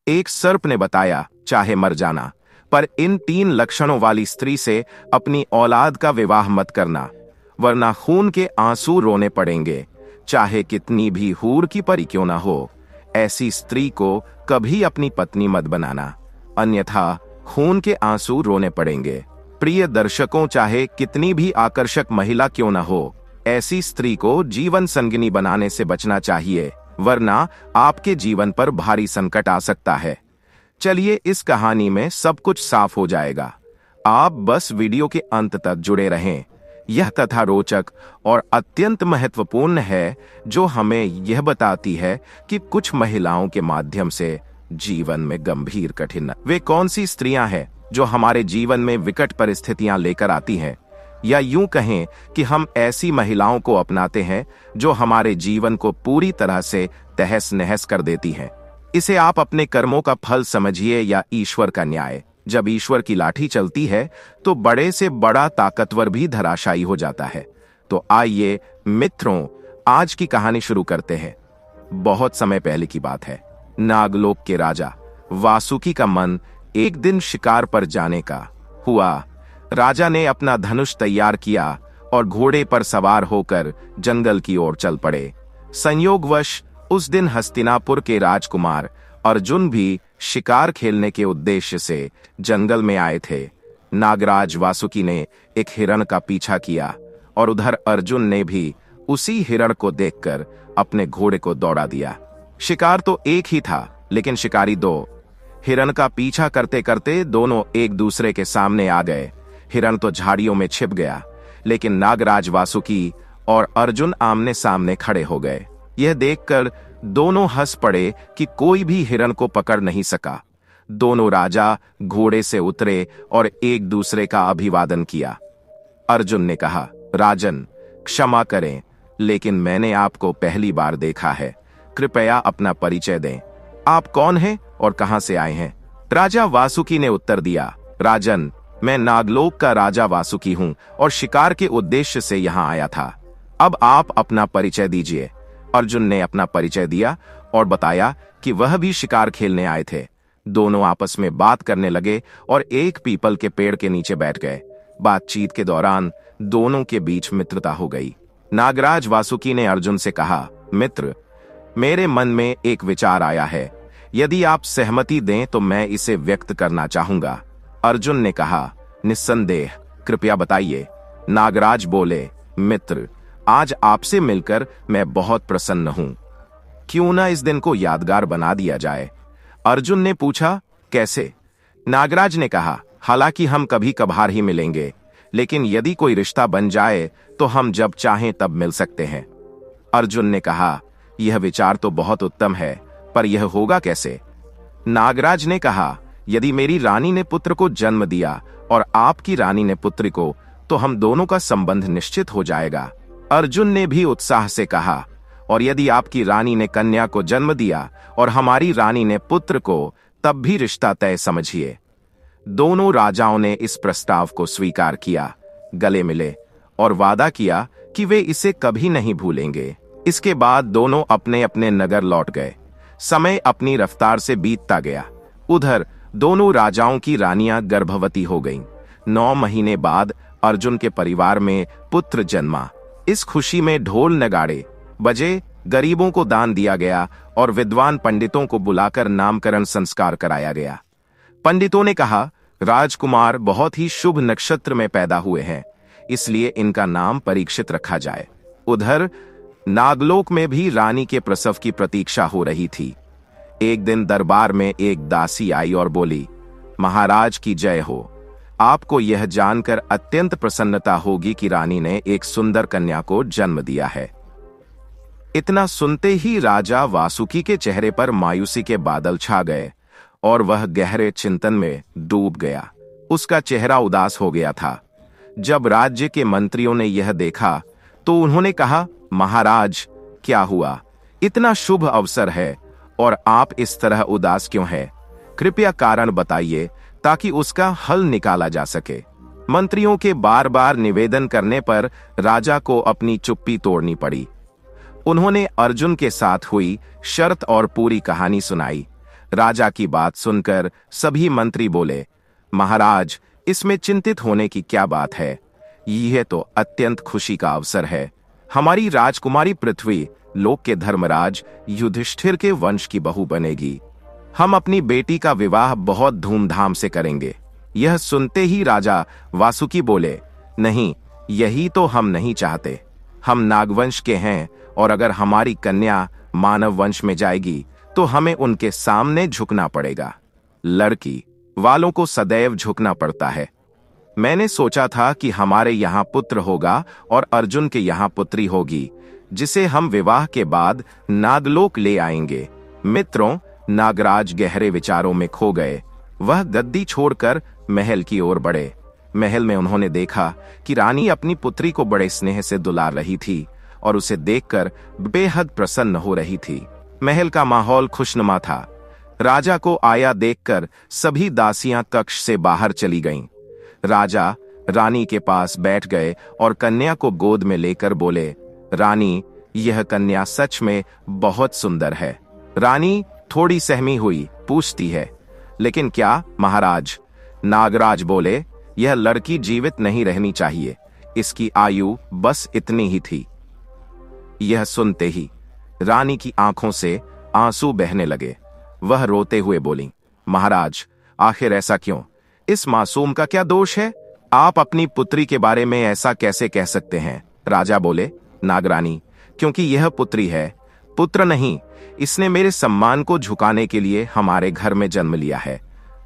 एक सर्प ने बताया, चाहे मर जाना, पर इन 3 लक्षणों वाली स्त्री से अपनी औलाद का विवाह मत करना, वरना खून के आंसू रोने पड़ेंगे, चाहे कितनी भी हूर की परी क्यों ना हो। ऐसी स्त्री को कभी अपनी पत्नी मत बनाना, अन्यथा खून के आंसू रोने पड़ेंगे। प्रिय दर्शकों, चाहे कितनी भी आकर्षक महिला क्यों न हो, ऐसी स्त्री को जीवन संगिनी बनाने से बचना चाहिए, वरना आपके जीवन पर भारी संकट आ सकता है। चलिए, इस कहानी में सब कुछ साफ हो जाएगा। आप बस वीडियो के अंत तक जुड़े रहें। यह कथा रोचक और अत्यंत महत्वपूर्ण है, जो हमें यह बताती है कि कुछ महिलाओं के माध्यम से जीवन में गंभीर कठिनाई। वे कौन सी स्त्रियां हैं जो हमारे जीवन में विकट परिस्थितियां लेकर आती हैं, या यूं कहें कि हम ऐसी महिलाओं को अपनाते हैं जो हमारे जीवन को पूरी तरह से तहस नहस कर देती हैं। इसे आप अपने कर्मों का फल समझिए या ईश्वर का न्याय। जब ईश्वर की लाठी चलती है तो बड़े से बड़ा ताकतवर भी धराशायी हो जाता है। तो आइए मित्रों, आज की कहानी शुरू करते हैं। बहुत समय पहले की बात है। नागलोक के राजा वासुकी का मन एक दिन शिकार पर जाने का हुआ। राजा ने अपना धनुष तैयार किया और घोड़े पर सवार होकर जंगल की ओर चल पड़े। संयोगवश उस दिन हस्तिनापुर के राजकुमार अर्जुन भी शिकार खेलने के उद्देश्य से जंगल में आए थे। नागराज वासुकी ने एक हिरण का पीछा किया और उधर अर्जुन ने भी उसी हिरण को देखकर अपने घोड़े को दौड़ा दिया। शिकार तो एक ही था, लेकिन शिकारी 2। हिरण का पीछा करते करते दोनों एक दूसरे के सामने आ गए। हिरण तो झाड़ियों में छिप गया, लेकिन नागराज वासुकी और अर्जुन आमने सामने खड़े हो गए। यह देखकर दोनों हंस पड़े कि कोई भी हिरण को पकड़ नहीं सका। दोनों राजा घोड़े से उतरे और एक दूसरे का अभिवादन किया। अर्जुन ने कहा, राजन, क्षमा करें, लेकिन मैंने आपको पहली बार देखा है। कृपया अपना परिचय दें। आप कौन हैं और कहां से आए हैं? राजा वासुकी ने उत्तर दिया, राजन, मैं नागलोक का राजा वासुकी हूं और शिकार के उद्देश्य से यहां आया था। अब आप अपना परिचय दीजिए। अर्जुन ने अपना परिचय दिया और बताया कि वह भी शिकार खेलने आए थे। दोनों आपस में बात करने लगे और एक पीपल के पेड़ के नीचे बैठ गए। बातचीत के दौरान दोनों के बीच मित्रता हो गई। नागराज वासुकी ने अर्जुन से कहा, मित्र, मेरे मन में एक विचार आया है। यदि आप सहमति दें तो मैं इसे व्यक्त करना चाहूंगा। अर्जुन ने कहा, निस्संदेह, कृपया बताइए। नागराज बोले, मित्र, आज आपसे मिलकर मैं बहुत प्रसन्न हूं। क्यों ना इस दिन को यादगार बना दिया जाए? अर्जुन ने पूछा, कैसे? नागराज ने कहा, हालांकि हम कभी कभार ही मिलेंगे, लेकिन यदि कोई रिश्ता बन जाए तो हम जब चाहें तब मिल सकते हैं। अर्जुन ने कहा, यह विचार तो बहुत उत्तम है, पर यह होगा कैसे? नागराज ने कहा, यदि मेरी रानी ने पुत्र को जन्म दिया और आपकी रानी ने पुत्री को, तो हम दोनों का संबंध निश्चित हो जाएगा। अर्जुन ने भी उत्साह से कहा, और यदि आपकी रानी ने कन्या को जन्म दिया और हमारी रानी ने पुत्र को, तब भी रिश्ता तय समझिए। दोनों राजाओं ने इस प्रस्ताव को स्वीकार किया, गले मिले और वादा किया कि वे इसे कभी नहीं भूलेंगे। इसके बाद दोनों अपने अपने नगर लौट गए। समय अपनी रफ्तार से बीतता गया। उधर दोनों राजाओं की रानियां गर्भवती हो गईं। 9 महीने बाद अर्जुन के परिवार में पुत्र जन्मा। इस खुशी में ढोल नगाड़े बजे, गरीबों को दान दिया गया और विद्वान पंडितों को बुलाकर नामकरण संस्कार कराया गया। पंडितों ने कहा, राजकुमार बहुत ही शुभ नक्षत्र में पैदा हुए हैं, इसलिए इनका नाम परीक्षित रखा जाए। उधर नागलोक में भी रानी के प्रसव की प्रतीक्षा हो रही थी। एक दिन दरबार में एक दासी आई और बोली, महाराज की जय हो। आपको यह जानकर अत्यंत प्रसन्नता होगी कि रानी ने एक सुंदर कन्या को जन्म दिया है। इतना सुनते ही राजा वासुकी के चेहरे पर मायूसी के बादल छा गए और वह गहरे चिंतन में डूब गया। उसका चेहरा उदास हो गया था। जब राज्य के मंत्रियों ने यह देखा तो उन्होंने कहा, महाराज, क्या हुआ? इतना शुभ अवसर है और आप इस तरह उदास क्यों हैं? कृपया कारण बताइए ताकि उसका हल निकाला जा सके। मंत्रियों के बार बार निवेदन करने पर राजा को अपनी चुप्पी तोड़नी पड़ी। उन्होंने अर्जुन के साथ हुई शर्त और पूरी कहानी सुनाई। राजा की बात सुनकर सभी मंत्री बोले, महाराज, इसमें चिंतित होने की क्या बात है? यह तो अत्यंत खुशी का अवसर है। हमारी राजकुमारी पृथ्वी लोक के धर्मराज युधिष्ठिर के वंश की बहू बनेगी। हम अपनी बेटी का विवाह बहुत धूमधाम से करेंगे। यह सुनते ही राजा वासुकी बोले, नहीं, यही तो हम नहीं चाहते। हम नागवंश के हैं और अगर हमारी कन्या मानव वंश में जाएगी तो हमें उनके सामने झुकना पड़ेगा। लड़की वालों को सदैव झुकना पड़ता है। मैंने सोचा था कि हमारे यहाँ पुत्र होगा और अर्जुन के यहाँ पुत्री होगी, जिसे हम विवाह के बाद नागलोक ले आएंगे। मित्रों, नागराज गहरे विचारों में खो गए। वह गद्दी छोड़कर महल की ओर बढ़े। महल में उन्होंने देखा कि रानी अपनी पुत्री को बड़े स्नेह से दुलार रही थी और उसे देखकर बेहद प्रसन्न हो रही थी। महल का माहौल खुशनुमा था। राजा को आया देखकर सभी दासियां कक्ष से बाहर चली गईं। राजा रानी के पास बैठ गए और कन्या को गोद में लेकर बोले, रानी, यह कन्या सच में बहुत सुंदर है। रानी थोड़ी सहमी हुई, पूछती है, लेकिन क्या महाराज? नागराज बोले, यह लड़की जीवित नहीं रहनी चाहिए। इसकी आयु बस इतनी ही थी। यह सुनते ही रानी की आंखों से आंसू बहने लगे। वह रोते हुए बोली, महाराज, आखिर ऐसा क्यों? इस मासूम का क्या दोष है? आप अपनी पुत्री के बारे में ऐसा कैसे कह सकते हैं? राजा बोले, नागरानी, क्योंकि यह पुत्री है, पुत्र नहीं। इसने मेरे सम्मान को झुकाने के लिए हमारे घर में जन्म लिया है।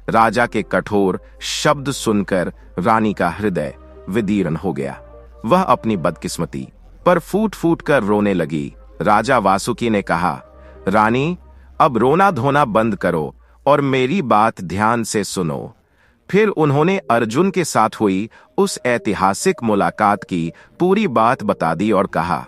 राजा के कठोर शब्द सुनकर रानी का हृदय विदीर्ण हो गया। वह अपनी बदकिस्मती पर फूट फूट कर रोने लगी। राजा वासुकी ने कहा, रानी, अब रोना धोना बंद करो और मेरी बात ध्यान से सुनो। फिर उन्होंने अर्जुन के साथ हुई उस ऐतिहासिक मुलाकात की पूरी बात बता दी और कहा,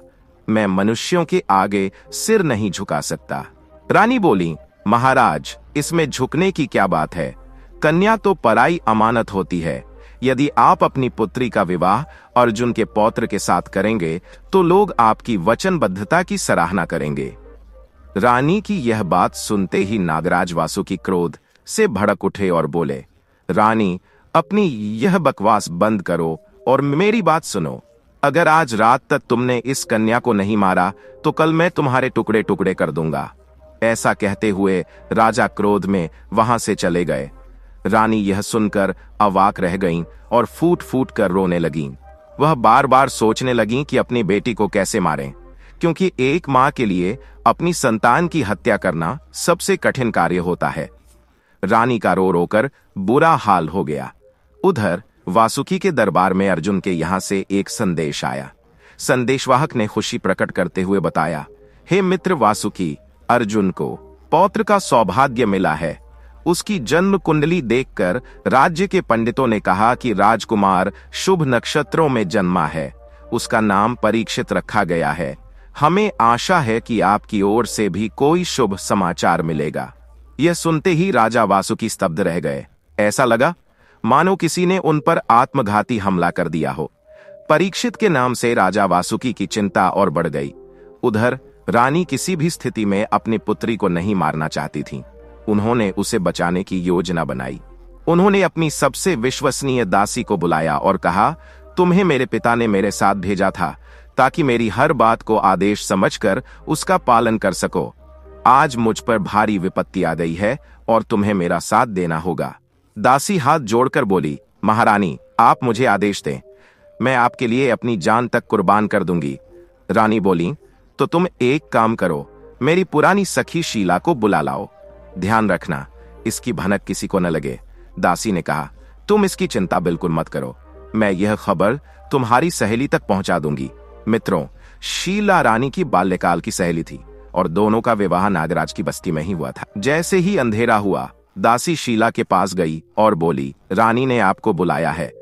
मैं मनुष्यों के आगे सिर नहीं झुका सकता। रानी बोली, महाराज, इसमें झुकने की क्या बात है? कन्या तो पराई अमानत होती है। यदि आप अपनी पुत्री का विवाह अर्जुन के पौत्र के साथ करेंगे तो लोग आपकी वचनबद्धता की सराहना करेंगे। रानी की यह बात सुनते ही नागराज वासुकी क्रोध से भड़क उठे और बोले, रानी, अपनी यह बकवास बंद करो और मेरी बात सुनो। अगर आज रात तक तुमने इस कन्या को नहीं मारा तो कल मैं तुम्हारे टुकड़े टुकड़े कर दूंगा। ऐसा कहते हुए राजा क्रोध में वहां से चले गए। रानी यह सुनकर अवाक रह गईं और फूट फूट कर रोने लगीं। वह बार बार सोचने लगीं कि अपनी बेटी को कैसे मारें, क्योंकि एक मां के लिए अपनी संतान की हत्या करना सबसे कठिन कार्य होता है। रानी का रो रोकर बुरा हाल हो गया। उधर वासुकी के दरबार में अर्जुन के यहां से एक संदेश आया। संदेशवाहक ने खुशी प्रकट करते हुए बताया, हे मित्र वासुकी, अर्जुन को पौत्र का सौभाग्य मिला है। उसकी जन्म कुंडली देखकर राज्य के पंडितों ने कहा कि राजकुमार शुभ नक्षत्रों में जन्मा है। उसका नाम परीक्षित रखा गया है। हमें आशा है कि आपकी ओर से भी कोई शुभ समाचार मिलेगा। यह सुनते ही राजा वासुकी स्तब्ध रह गए। ऐसा लगा मानो किसी ने उन पर आत्मघाती हमला कर दिया हो। परीक्षित के नाम से राजा वासुकी की चिंता और बढ़ गई। उधर रानी किसी भी स्थिति में अपनी पुत्री को नहीं मारना चाहती थी। उन्होंने उसे बचाने की योजना बनाई। उन्होंने अपनी सबसे विश्वसनीय दासी को बुलाया और कहा, तुम्हें मेरे पिता ने मेरे साथ भेजा था ताकि मेरी हर बात को आदेश समझकर उसका पालन कर सको। आज मुझ पर भारी विपत्ति आ गई है और तुम्हें मेरा साथ देना होगा। दासी हाथ जोड़कर बोली, महारानी, आप मुझे आदेश दें, मैं आपके लिए अपनी जान तक कुर्बान कर दूंगी। रानी बोली, तो तुम एक काम करो, मेरी पुरानी सखी शीला को बुला लाओ। ध्यान रखना इसकी भनक किसी को न लगे। दासी ने कहा, तुम इसकी चिंता बिल्कुल मत करो, मैं यह खबर तुम्हारी सहेली तक पहुंचा दूंगी। मित्रों, शीला रानी की बाल्यकाल की सहेली थी और दोनों का विवाह नागराज की बस्ती में ही हुआ था। जैसे ही अंधेरा हुआ, दासी शीला के पास गई और बोली, रानी ने आपको बुलाया है।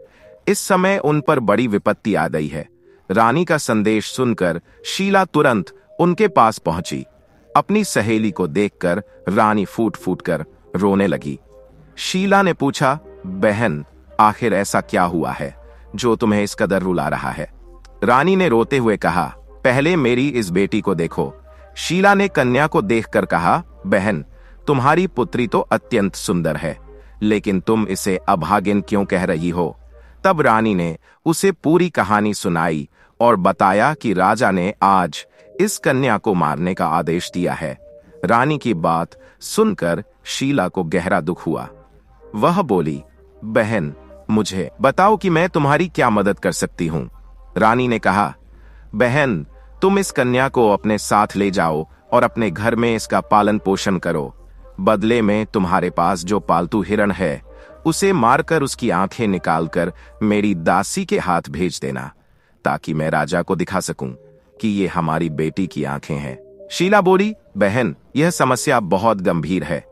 इस समय उन पर बड़ी विपत्ति आ गई है। रानी का संदेश सुनकर शीला तुरंत उनके पास पहुंची। अपनी सहेली को देखकर रानी फूट फूट कर रोने लगी। शीला ने पूछा, बहन, आखिर ऐसा क्या हुआ है जो तुम्हें इस कदर रुला रहा है? रानी ने रोते हुए कहा, पहले मेरी इस बेटी को देखो। शीला ने कन्या को देखकर कहा, बहन, तुम्हारी पुत्री तो अत्यंत सुंदर है, लेकिन तुम इसे अभागिन क्यों कह रही हो? तब रानी ने उसे पूरी कहानी सुनाई और बताया कि राजा ने आज इस कन्या को मारने का आदेश दिया है। रानी की बात सुनकर शीला को गहरा दुख हुआ। वह बोली, बहन, मुझे बताओ कि मैं तुम्हारी क्या मदद कर सकती हूं। रानी ने कहा, बहन, तुम इस कन्या को अपने साथ ले जाओ और अपने घर में इसका पालन पोषण करो। बदले में तुम्हारे पास जो पालतू हिरण है उसे मारकर उसकी आंखें निकालकर मेरी दासी के हाथ भेज देना, ताकि मैं राजा को दिखा सकूं कि ये हमारी बेटी की आंखें हैं। शीला बोली, बहन, यह समस्या बहुत गंभीर है।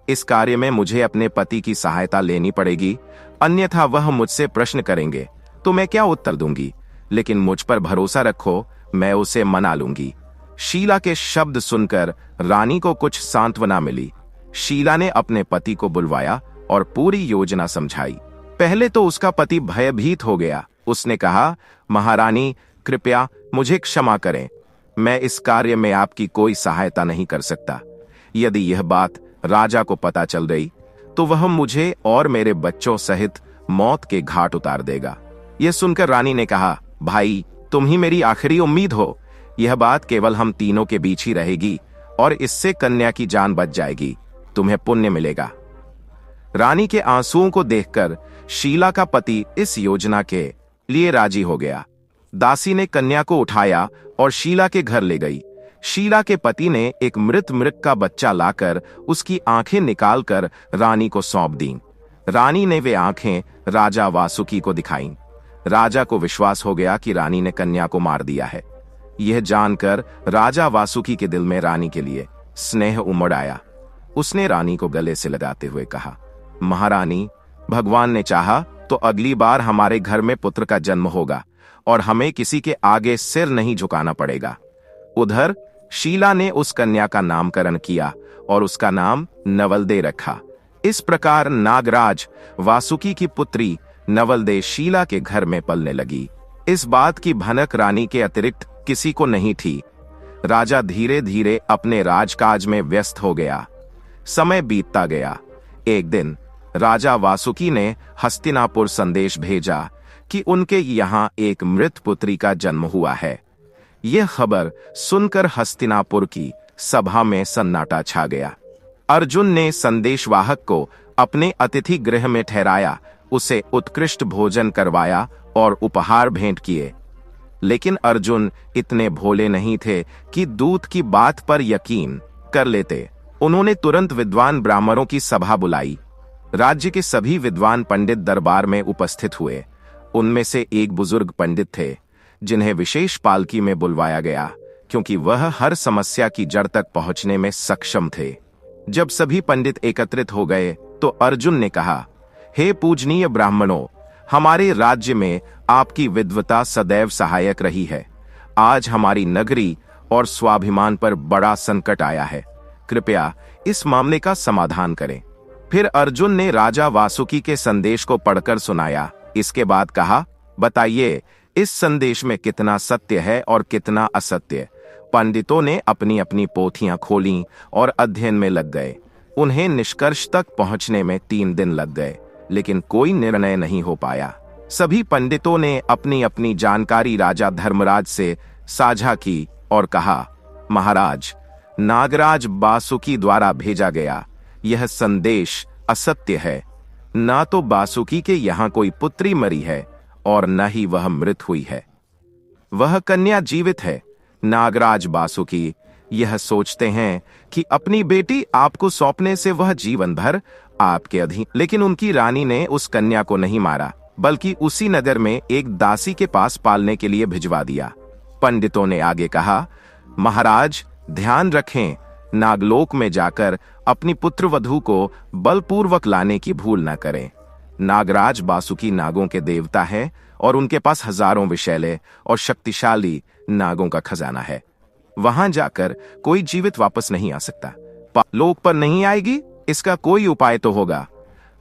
इस कार्य में मुझे अपने पति की सहायता लेनी पड़ेगी, अन्यथा वह मुझसे प्रश्न करेंगे तो मैं क्या उत्तर दूंगी? लेकिन मुझ पर भरोसा रखो, मैं उसे मना लूंगी। शीला के शब्द सुनकर रानी को कुछ सांत्वना मिली। शीला ने अपने पति को बुलवाया और पूरी योजना समझाई। पहले तो उसका पति भयभीत हो गया। उसने कहा, महारानी, कृपया मुझे क्षमा करें, मैं इस कार्य में आपकी कोई सहायता नहीं कर सकता। यदि यह बात राजा को पता चल गई तो वह मुझे और मेरे बच्चों सहित मौत के घाट उतार देगा। यह सुनकर रानी ने कहा, भाई, तुम ही मेरी आखिरी उम्मीद हो। यह बात केवल हम तीनों के बीच ही रहेगी और इससे कन्या की जान बच जाएगी। तुम्हें पुण्य मिलेगा। रानी के आंसुओं को देखकर शीला का पति इस योजना के लिए राजी हो गया। दासी ने कन्या को उठाया और शीला के घर ले गई। शीला के पति ने एक मृत मृग का बच्चा लाकर उसकी आंखें निकालकर रानी को सौंप दी। रानी ने वे आंखें राजा वासुकी को दिखाईं। राजा को विश्वास हो गया कि रानी ने कन्या को मार दिया है। यह जानकर राजा वासुकी के दिल में रानी के लिए स्नेह उमड़ आया। उसने रानी को गले से लगाते हुए कहा, महारानी, भगवान ने चाहा तो अगली बार हमारे घर में पुत्र का जन्म होगा और हमें किसी के आगे सिर नहीं झुकाना पड़ेगा। उधर शीला ने उस कन्या का नामकरण किया और उसका नाम नवलदे रखा। इस प्रकार नागराज वासुकी की पुत्री नवलदे शीला के घर में पलने लगी। इस बात की भनक रानी के अतिरिक्त किसी को नहीं थी। राजा धीरे धीरे अपने राजकाज में व्यस्त हो गया। समय बीतता गया। एक दिन राजा वासुकी ने हस्तिनापुर संदेश भेजा कि उनके यहाँ एक मृत पुत्री का जन्म हुआ है। यह खबर सुनकर हस्तिनापुर की सभा में सन्नाटा छा गया। अर्जुन ने संदेशवाहक को अपने अतिथि गृह में ठहराया, उसे उत्कृष्ट भोजन करवाया और उपहार भेंट किए। लेकिन अर्जुन इतने भोले नहीं थे कि दूत की बात पर यकीन कर लेते। उन्होंने तुरंत विद्वान ब्राह्मणों की सभा बुलाई। राज्य के सभी विद्वान पंडित दरबार में उपस्थित हुए। उनमें से एक बुजुर्ग पंडित थे जिन्हें विशेष पालकी में बुलवाया गया, क्योंकि वह हर समस्या की जड़ तक पहुंचने में सक्षम थे। जब सभी पंडित एकत्रित हो गए तो अर्जुन ने कहा, हे पूजनीय ब्राह्मणों, हमारे राज्य में आपकी विद्वता सदैव सहायक रही है। आज हमारी नगरी और स्वाभिमान पर बड़ा संकट आया है। कृपया इस मामले का समाधान करें। फिर अर्जुन ने राजा वासुकी के संदेश को पढ़कर सुनाया। इसके बाद कहा, बताइए, इस संदेश में कितना सत्य है और कितना असत्य। पंडितों ने अपनी अपनी पोथियां खोलीं और अध्ययन में लग गए। उन्हें निष्कर्ष तक पहुंचने में 3 दिन लग गए, लेकिन कोई निर्णय नहीं हो पाया। सभी पंडितों ने अपनी अपनी जानकारी राजा धर्मराज से साझा की और कहा, महाराज, नागराज बासुकी द्वारा भेजा गया यह संदेश असत्य है। ना तो बासुकी के यहाँ कोई पुत्री मरी है और न ही वह मृत हुई है। वह कन्या जीवित है। नागराज बासुकी यह सोचते हैं कि अपनी बेटी आपको सौंपने से वह जीवन भर आपके अधीन। लेकिन उनकी रानी ने उस कन्या को नहीं मारा, बल्कि उसी नगर में एक दासी के पास पालने के लिए भिजवा दिया। पंडितों ने आगे कहा, महाराज, ध्यान रखें, नागलोक में जाकर अपनी पुत्रवधू को बलपूर्वक लाने की भूल न करें। नागराज बासुकी नागों के देवता हैं और उनके पास हजारों विषैले और शक्तिशाली नागों का खजाना है। वहां जाकर कोई जीवित वापस नहीं आ सकता। लोक पर नहीं आएगी, इसका कोई उपाय तो होगा।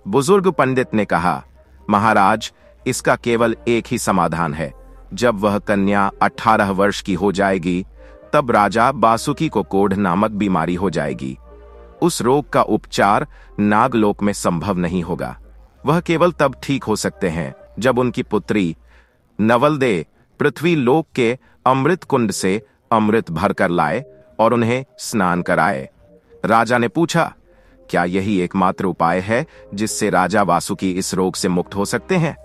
बुजुर्ग पंडित ने कहा, महाराज, इसका केवल एक ही समाधान है। जब वह कन्या 18 वर्ष की हो जाएगी, तब राजा बासुकी को कोढ़ नामक बीमारी हो जाएगी। उस रोग का उपचार नागलोक में संभव नहीं होगा। वह केवल तब ठीक हो सकते हैं जब उनकी पुत्री नवलदे पृथ्वी लोक के अमृत कुंड से अमृत भरकर लाए और उन्हें स्नान कराए। राजा ने पूछा, क्या यही एकमात्र उपाय है जिससे राजा वासुकी इस रोग से मुक्त हो सकते हैं?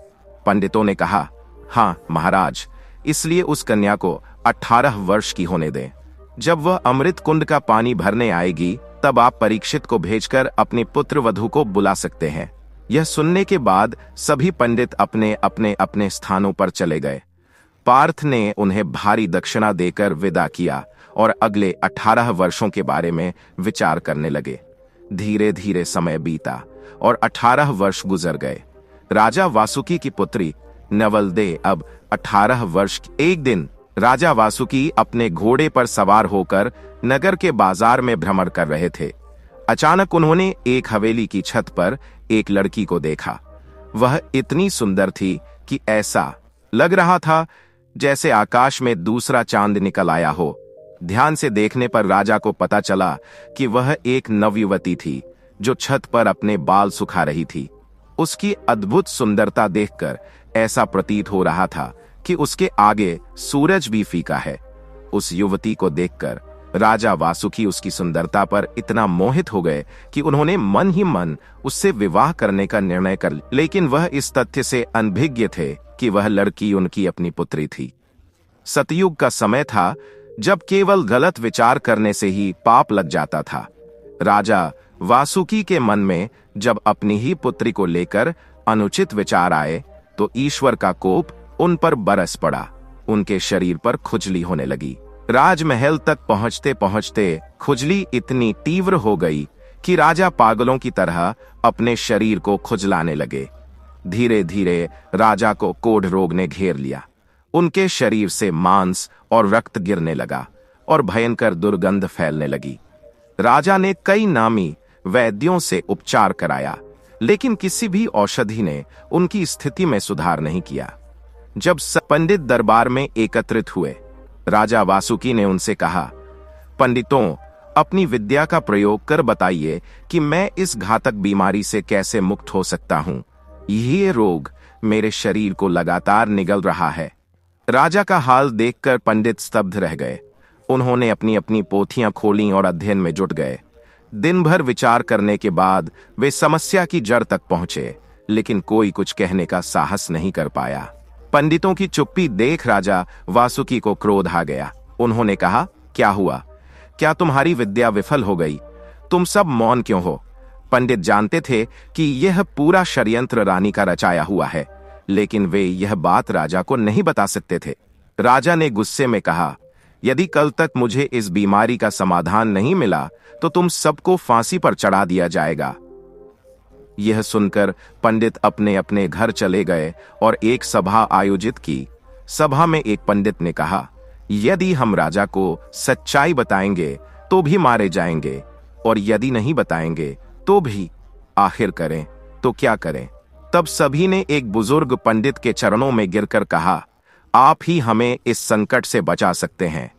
पंडितों ने कहा, हाँ महाराज, इसलिए उस कन्या को 18 वर्ष की होने दें। जब वह अमृत कुंड का पानी भरने आएगी तब आप परीक्षित को भेजकर अपनी पुत्र वधू को बुला सकते हैं। यह सुनने के बाद सभी पंडित अपने अपने अपने स्थानों पर चले गए। पार्थ ने उन्हें भारी दक्षिणा देकर विदा किया और अगले 18 वर्षों के बारे में विचार करने लगे। धीरे धीरे समय बीता और 18 वर्ष गुजर गए। राजा वासुकी की पुत्री नवलदे अब 18 वर्ष की। एक दिन राजा वासुकी अपने घोड़े पर सवार होकर नगर के बाजार में भ्रमण कर रहे थे। अचानक उन्होंने एक हवेली की छत पर एक लड़की को देखा। वह इतनी सुंदर थी कि ऐसा लग रहा था जैसे आकाश में दूसरा चांद निकल आया हो। ध्यान से देखने पर राजा को पता चला कि वह एक नवयुवती थी जो छत पर अपने बाल सुखा रही थी। उसकी अद्भुत सुंदरता देखकर ऐसा प्रतीत हो रहा था कि उसके आगे सूरज भी फीका है। उस युवती को देखकर राजा वासुकी उसकी सुंदरता पर इतना मोहित हो गए कि उन्होंने मन ही मन उससे विवाह करने का निर्णय कर लिया। लेकिन वह इस तथ्य से अनभिज्ञ थे कि वह लड़की उनकी अपनी पुत्री थी। सतयुग का समय था जब केवल गलत विचार करने से ही पाप लग जाता था। राजा वासुकी के मन में जब अपनी ही पुत्री को लेकर अनुचित विचार आए तो ईश्वर का कोप उन पर बरस पड़ा। उनके शरीर पर खुजली होने लगी। राजमहल तक पहुंचते पहुंचते खुजली इतनी तीव्र हो गई कि राजा पागलों की तरह अपने शरीर को खुजलाने लगे। धीरे धीरे राजा को कोढ़ रोग ने घेर लिया। उनके शरीर से मांस और रक्त गिरने लगा और भयंकर दुर्गंध फैलने लगी। राजा ने कई नामी वैद्यों से उपचार कराया, लेकिन किसी भी औषधि ने उनकी स्थिति में सुधार नहीं किया। जब सब पंडित दरबार में एकत्रित हुए, राजा वासुकी ने उनसे कहा, पंडितों, अपनी विद्या का प्रयोग कर बताइए कि मैं इस घातक बीमारी से कैसे मुक्त हो सकता हूं। यह रोग मेरे शरीर को लगातार निगल रहा है। राजा का हाल देखकर पंडित स्तब्ध रह गए। उन्होंने अपनी अपनी पोथियां खोलीं और अध्ययन में जुट गए। दिन भर विचार करने के बाद वे समस्या की जड़ तक पहुंचे, लेकिन कोई कुछ कहने का साहस नहीं कर पाया। पंडितों की चुप्पी देख राजा वासुकी को क्रोध आ गया। उन्होंने कहा, क्या हुआ? क्या तुम्हारी विद्या विफल हो गई? तुम सब मौन क्यों हो? पंडित जानते थे कि यह पूरा षड्यंत्र रानी का रचाया हुआ है, लेकिन वे यह बात राजा को नहीं बता सकते थे। राजा ने गुस्से में कहा, यदि कल तक मुझे इस बीमारी का समाधान नहीं मिला तो तुम सबको फांसी पर चढ़ा दिया जाएगा। यह सुनकर पंडित अपने अपने घर चले गए और एक सभा आयोजित की। सभा में एक पंडित ने कहा, यदि हम राजा को सच्चाई बताएंगे तो भी मारे जाएंगे, और यदि नहीं बताएंगे तो भी। आखिर करें तो क्या करें? तब सभी ने एक बुजुर्ग पंडित के चरणों में गिरकर कहा, आप ही हमें इस संकट से बचा सकते हैं।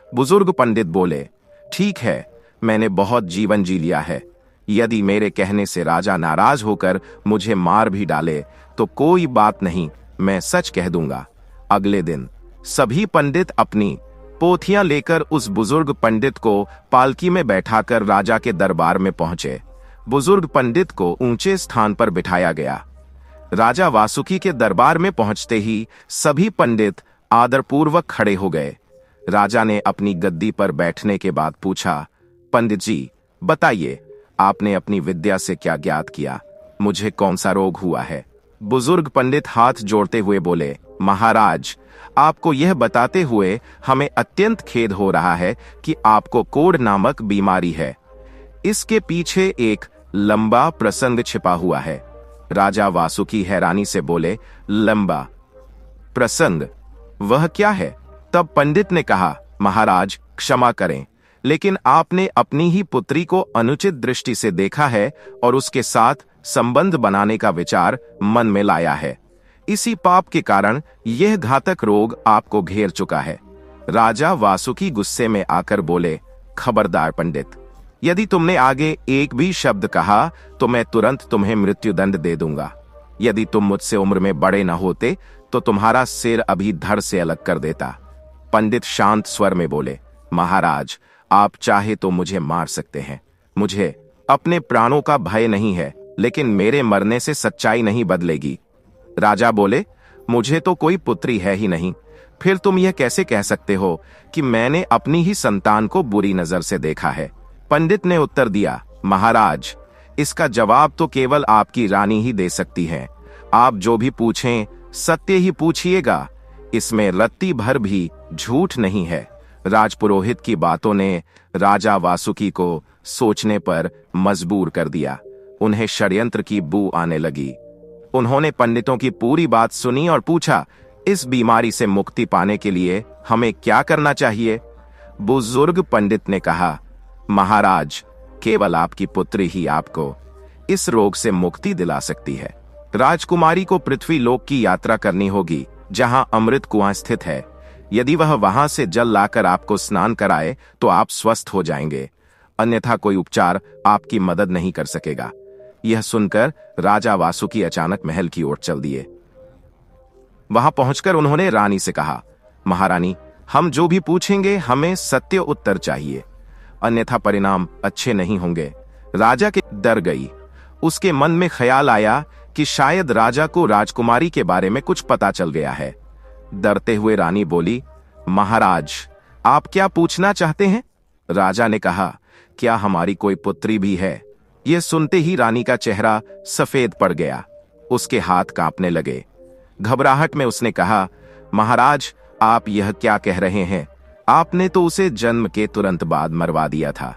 बुजुर्ग पंडित बोले, ठीक है, मैंने बहुत जीवन जी लिया है। यदि मेरे कहने से राजा नाराज होकर मुझे मार भी डाले तो कोई बात नहीं, मैं सच कह दूंगा। अगले दिन सभी पंडित अपनी पोथियां लेकर उस बुजुर्ग पंडित को पालकी में बैठाकर राजा के दरबार में पहुंचे। बुजुर्ग पंडित को ऊंचे स्थान पर बिठाया गया। राजा वासुकी के दरबार में पहुंचते ही सभी पंडित आदरपूर्वक खड़े हो गए। राजा ने अपनी गद्दी पर बैठने के बाद पूछा, पंडित जी, बताइए, आपने अपनी विद्या से क्या ज्ञात किया? मुझे कौन सा रोग हुआ है? बुजुर्ग पंडित हाथ जोड़ते हुए बोले, महाराज, आपको यह बताते हुए हमें अत्यंत खेद हो रहा है कि आपको कोढ़ नामक बीमारी है। इसके पीछे एक लंबा प्रसंग छिपा हुआ है। राजा वासुकी हैरानी से बोले, लंबा प्रसंग? वह क्या है? तब पंडित ने कहा, महाराज, क्षमा करें, लेकिन आपने अपनी ही पुत्री को अनुचित दृष्टि से देखा है और उसके साथ संबंध बनाने का विचार मन में लाया है। इसी पाप के कारण यह घातक रोग आपको घेर चुका है। राजा वासुकी गुस्से में आकर बोले, खबरदार पंडित, यदि तुमने आगे एक भी शब्द कहा तो मैं तुरंत तुम्हें मृत्युदंड दे दूंगा। यदि तुम मुझसे उम्र में बड़े न होते तो तुम्हारा सिर अभी धड़ से अलग कर देता। पंडित शांत स्वर में बोले, महाराज, आप चाहे तो मुझे मार सकते हैं, मुझे अपने प्राणों का भय नहीं है, लेकिन मेरे मरने से सच्चाई नहीं बदलेगी। राजा बोले, मुझे तो कोई पुत्री है ही नहीं, फिर तुम यह कैसे कह सकते हो कि मैंने अपनी ही संतान को बुरी नजर से देखा है? पंडित ने उत्तर दिया, महाराज, इसका जवाब तो केवल आपकी रानी ही दे सकती है। आप जो भी पूछें सत्य ही पूछिएगा, इसमें रत्ती भर भी झूठ नहीं है। राजपुरोहित की बातों ने राजा वासुकी को सोचने पर मजबूर कर दिया। उन्हें षड्यंत्र की बू आने लगी। उन्होंने पंडितों की पूरी बात सुनी और पूछा, इस बीमारी से मुक्ति पाने के लिए हमें क्या करना चाहिए? बुजुर्ग पंडित ने कहा, महाराज, केवल आपकी पुत्री ही आपको इस रोग से मुक्ति दिला सकती है। राजकुमारी को पृथ्वी लोक की यात्रा करनी होगी, जहां अमृत कुआं स्थित है। यदि वह वहां से जल लाकर आपको स्नान कराए तो आप स्वस्थ हो जाएंगे, अन्यथा कोई उपचार आपकी मदद नहीं कर सकेगा। यह सुनकर राजा वासुकी अचानक महल की ओर चल दिए। वहां पहुंचकर उन्होंने रानी से कहा, महारानी, हम जो भी पूछेंगे हमें सत्य उत्तर चाहिए, अन्यथा परिणाम अच्छे नहीं होंगे। राजा के डर गई। उसके मन में ख्याल आया कि शायद राजा को राजकुमारी के बारे में कुछ पता चल गया है। डरते हुए रानी बोली, महाराज, आप क्या पूछना चाहते हैं? राजा ने कहा, क्या हमारी कोई पुत्री भी है? यह सुनते ही रानी का चेहरा सफेद पड़ गया। उसके हाथ कांपने लगे। घबराहट में उसने कहा, महाराज, आप यह क्या कह रहे हैं? आपने तो उसे जन्म के तुरंत बाद मरवा दिया था।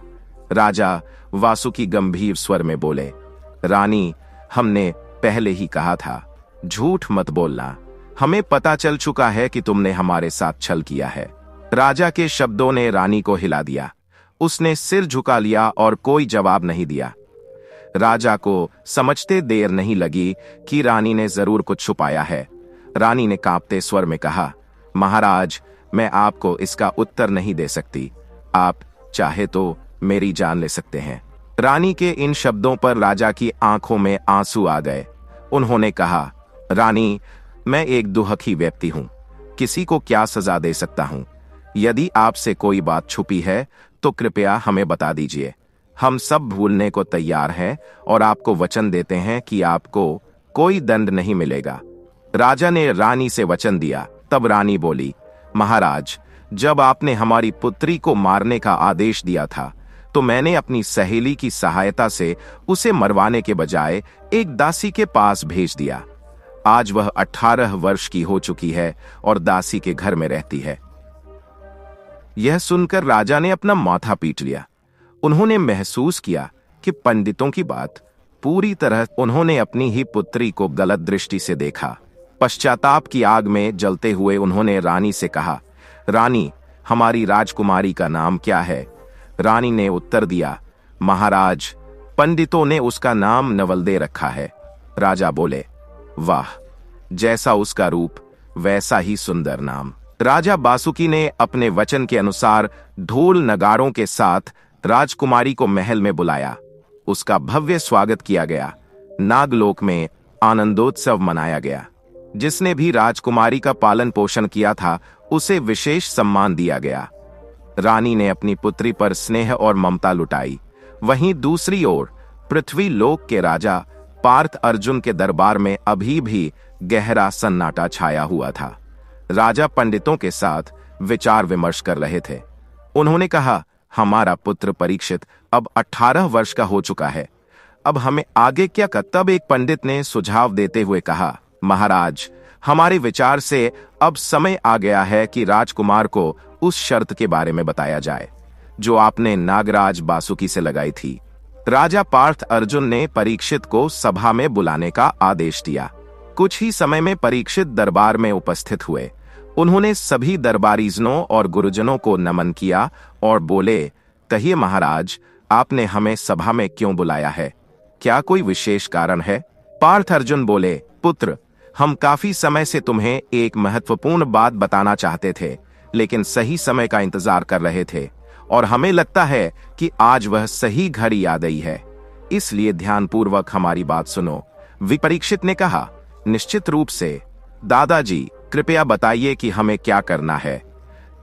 राजा वासुकी गंभीर स्वर में बोले, रानी, हमने पहले ही कहा था, झूठ मत बोलना। हमें पता चल चुका है कि तुमने हमारे साथ छल किया है। राजा के शब्दों ने रानी को हिला दिया। उसने सिर झुका लिया और कोई जवाब नहीं दिया। राजा को समझते देर नहीं लगी कि रानी ने जरूर कुछ छुपाया है। रानी ने कांपते स्वर में कहा, महाराज, मैं आपको इसका उत्तर नहीं दे सकती। आप चाहे तो मेरी जान ले सकते हैं। रानी के इन शब्दों पर राजा की आंखों में आंसू आ गए। उन्होंने कहा, रानी, मैं एक दुखी व्यक्ति हूं, किसी को क्या सजा दे सकता हूं? यदि आपसे कोई बात छुपी है तो कृपया हमें बता दीजिए। हम सब भूलने को तैयार हैं और आपको वचन देते हैं कि आपको कोई दंड नहीं मिलेगा। राजा ने रानी से वचन दिया। तब रानी बोली, महाराज, जब आपने हमारी पुत्री को मारने का आदेश दिया था तो मैंने अपनी सहेली की सहायता से उसे मरवाने के बजाय एक दासी के पास भेज दिया। आज वह 18 वर्ष की हो चुकी है और दासी के घर में रहती है। यह सुनकर राजा ने अपना माथा पीट लिया। उन्होंने महसूस किया कि पंडितों की बात पूरी तरह उन्होंने अपनी ही पुत्री को गलत दृष्टि से देखा। पश्चाताप की आग में जलते हुए उन्होंने रानी से कहा, रानी, हमारी राजकुमारी का नाम क्या है? रानी ने उत्तर दिया, महाराज, पंडितों ने उसका नाम नवलदे रखा है। राजा बोले, वाह, जैसा उसका रूप वैसा ही सुंदर नाम। राजा वासुकी ने अपने वचन के अनुसार ढोल नगाड़ों के साथ राजकुमारी को महल में बुलाया। उसका भव्य स्वागत किया गया। नागलोक में आनंदोत्सव मनाया गया। जिसने भी राजकुमारी का पालन पोषण किया था उसे विशेष सम्मान दिया गया। रानी ने अपनी पुत्री पर स्नेह और ममता लुटाई। वहीं दूसरी ओर पृथ्वी लोक के राजा पार्थ अर्जुन के दरबार में अभी भी गहरा सन्नाटा छाया हुआ था। राजा पंडितों के साथ विचार विमर्श कर रहे थे। उन्होंने कहा, हमारा पुत्र परीक्षित अब 18 वर्ष का हो चुका है, अब हमें आगे क्या कर? तब एक पंडित ने सुझाव देते हुए कहा, महाराज, हमारे विचार से अब समय आ गया है कि राजकुमार को उस शर्त के बारे में बताया जाए जो आपने नागराज वासुकी से लगाई थी। राजा पार्थ अर्जुन ने परीक्षित को सभा में बुलाने का आदेश दिया। कुछ ही समय में परीक्षित दरबार में उपस्थित हुए। उन्होंने सभी दरबारीजनों और गुरुजनों को नमन किया और बोले, कहिए महाराज, आपने हमें सभा में क्यों बुलाया है? क्या कोई विशेष कारण है? पार्थ अर्जुन बोले, पुत्र, हम काफी समय से तुम्हें एक महत्वपूर्ण बात बताना चाहते थे, लेकिन सही समय का इंतजार कर रहे थे और हमें लगता है कि आज वह सही घड़ी आ गई है, इसलिए ध्यानपूर्वक हमारी बात सुनो। परीक्षित ने कहा, निश्चित रूप से दादाजी, कृपया बताइए कि हमें क्या करना है।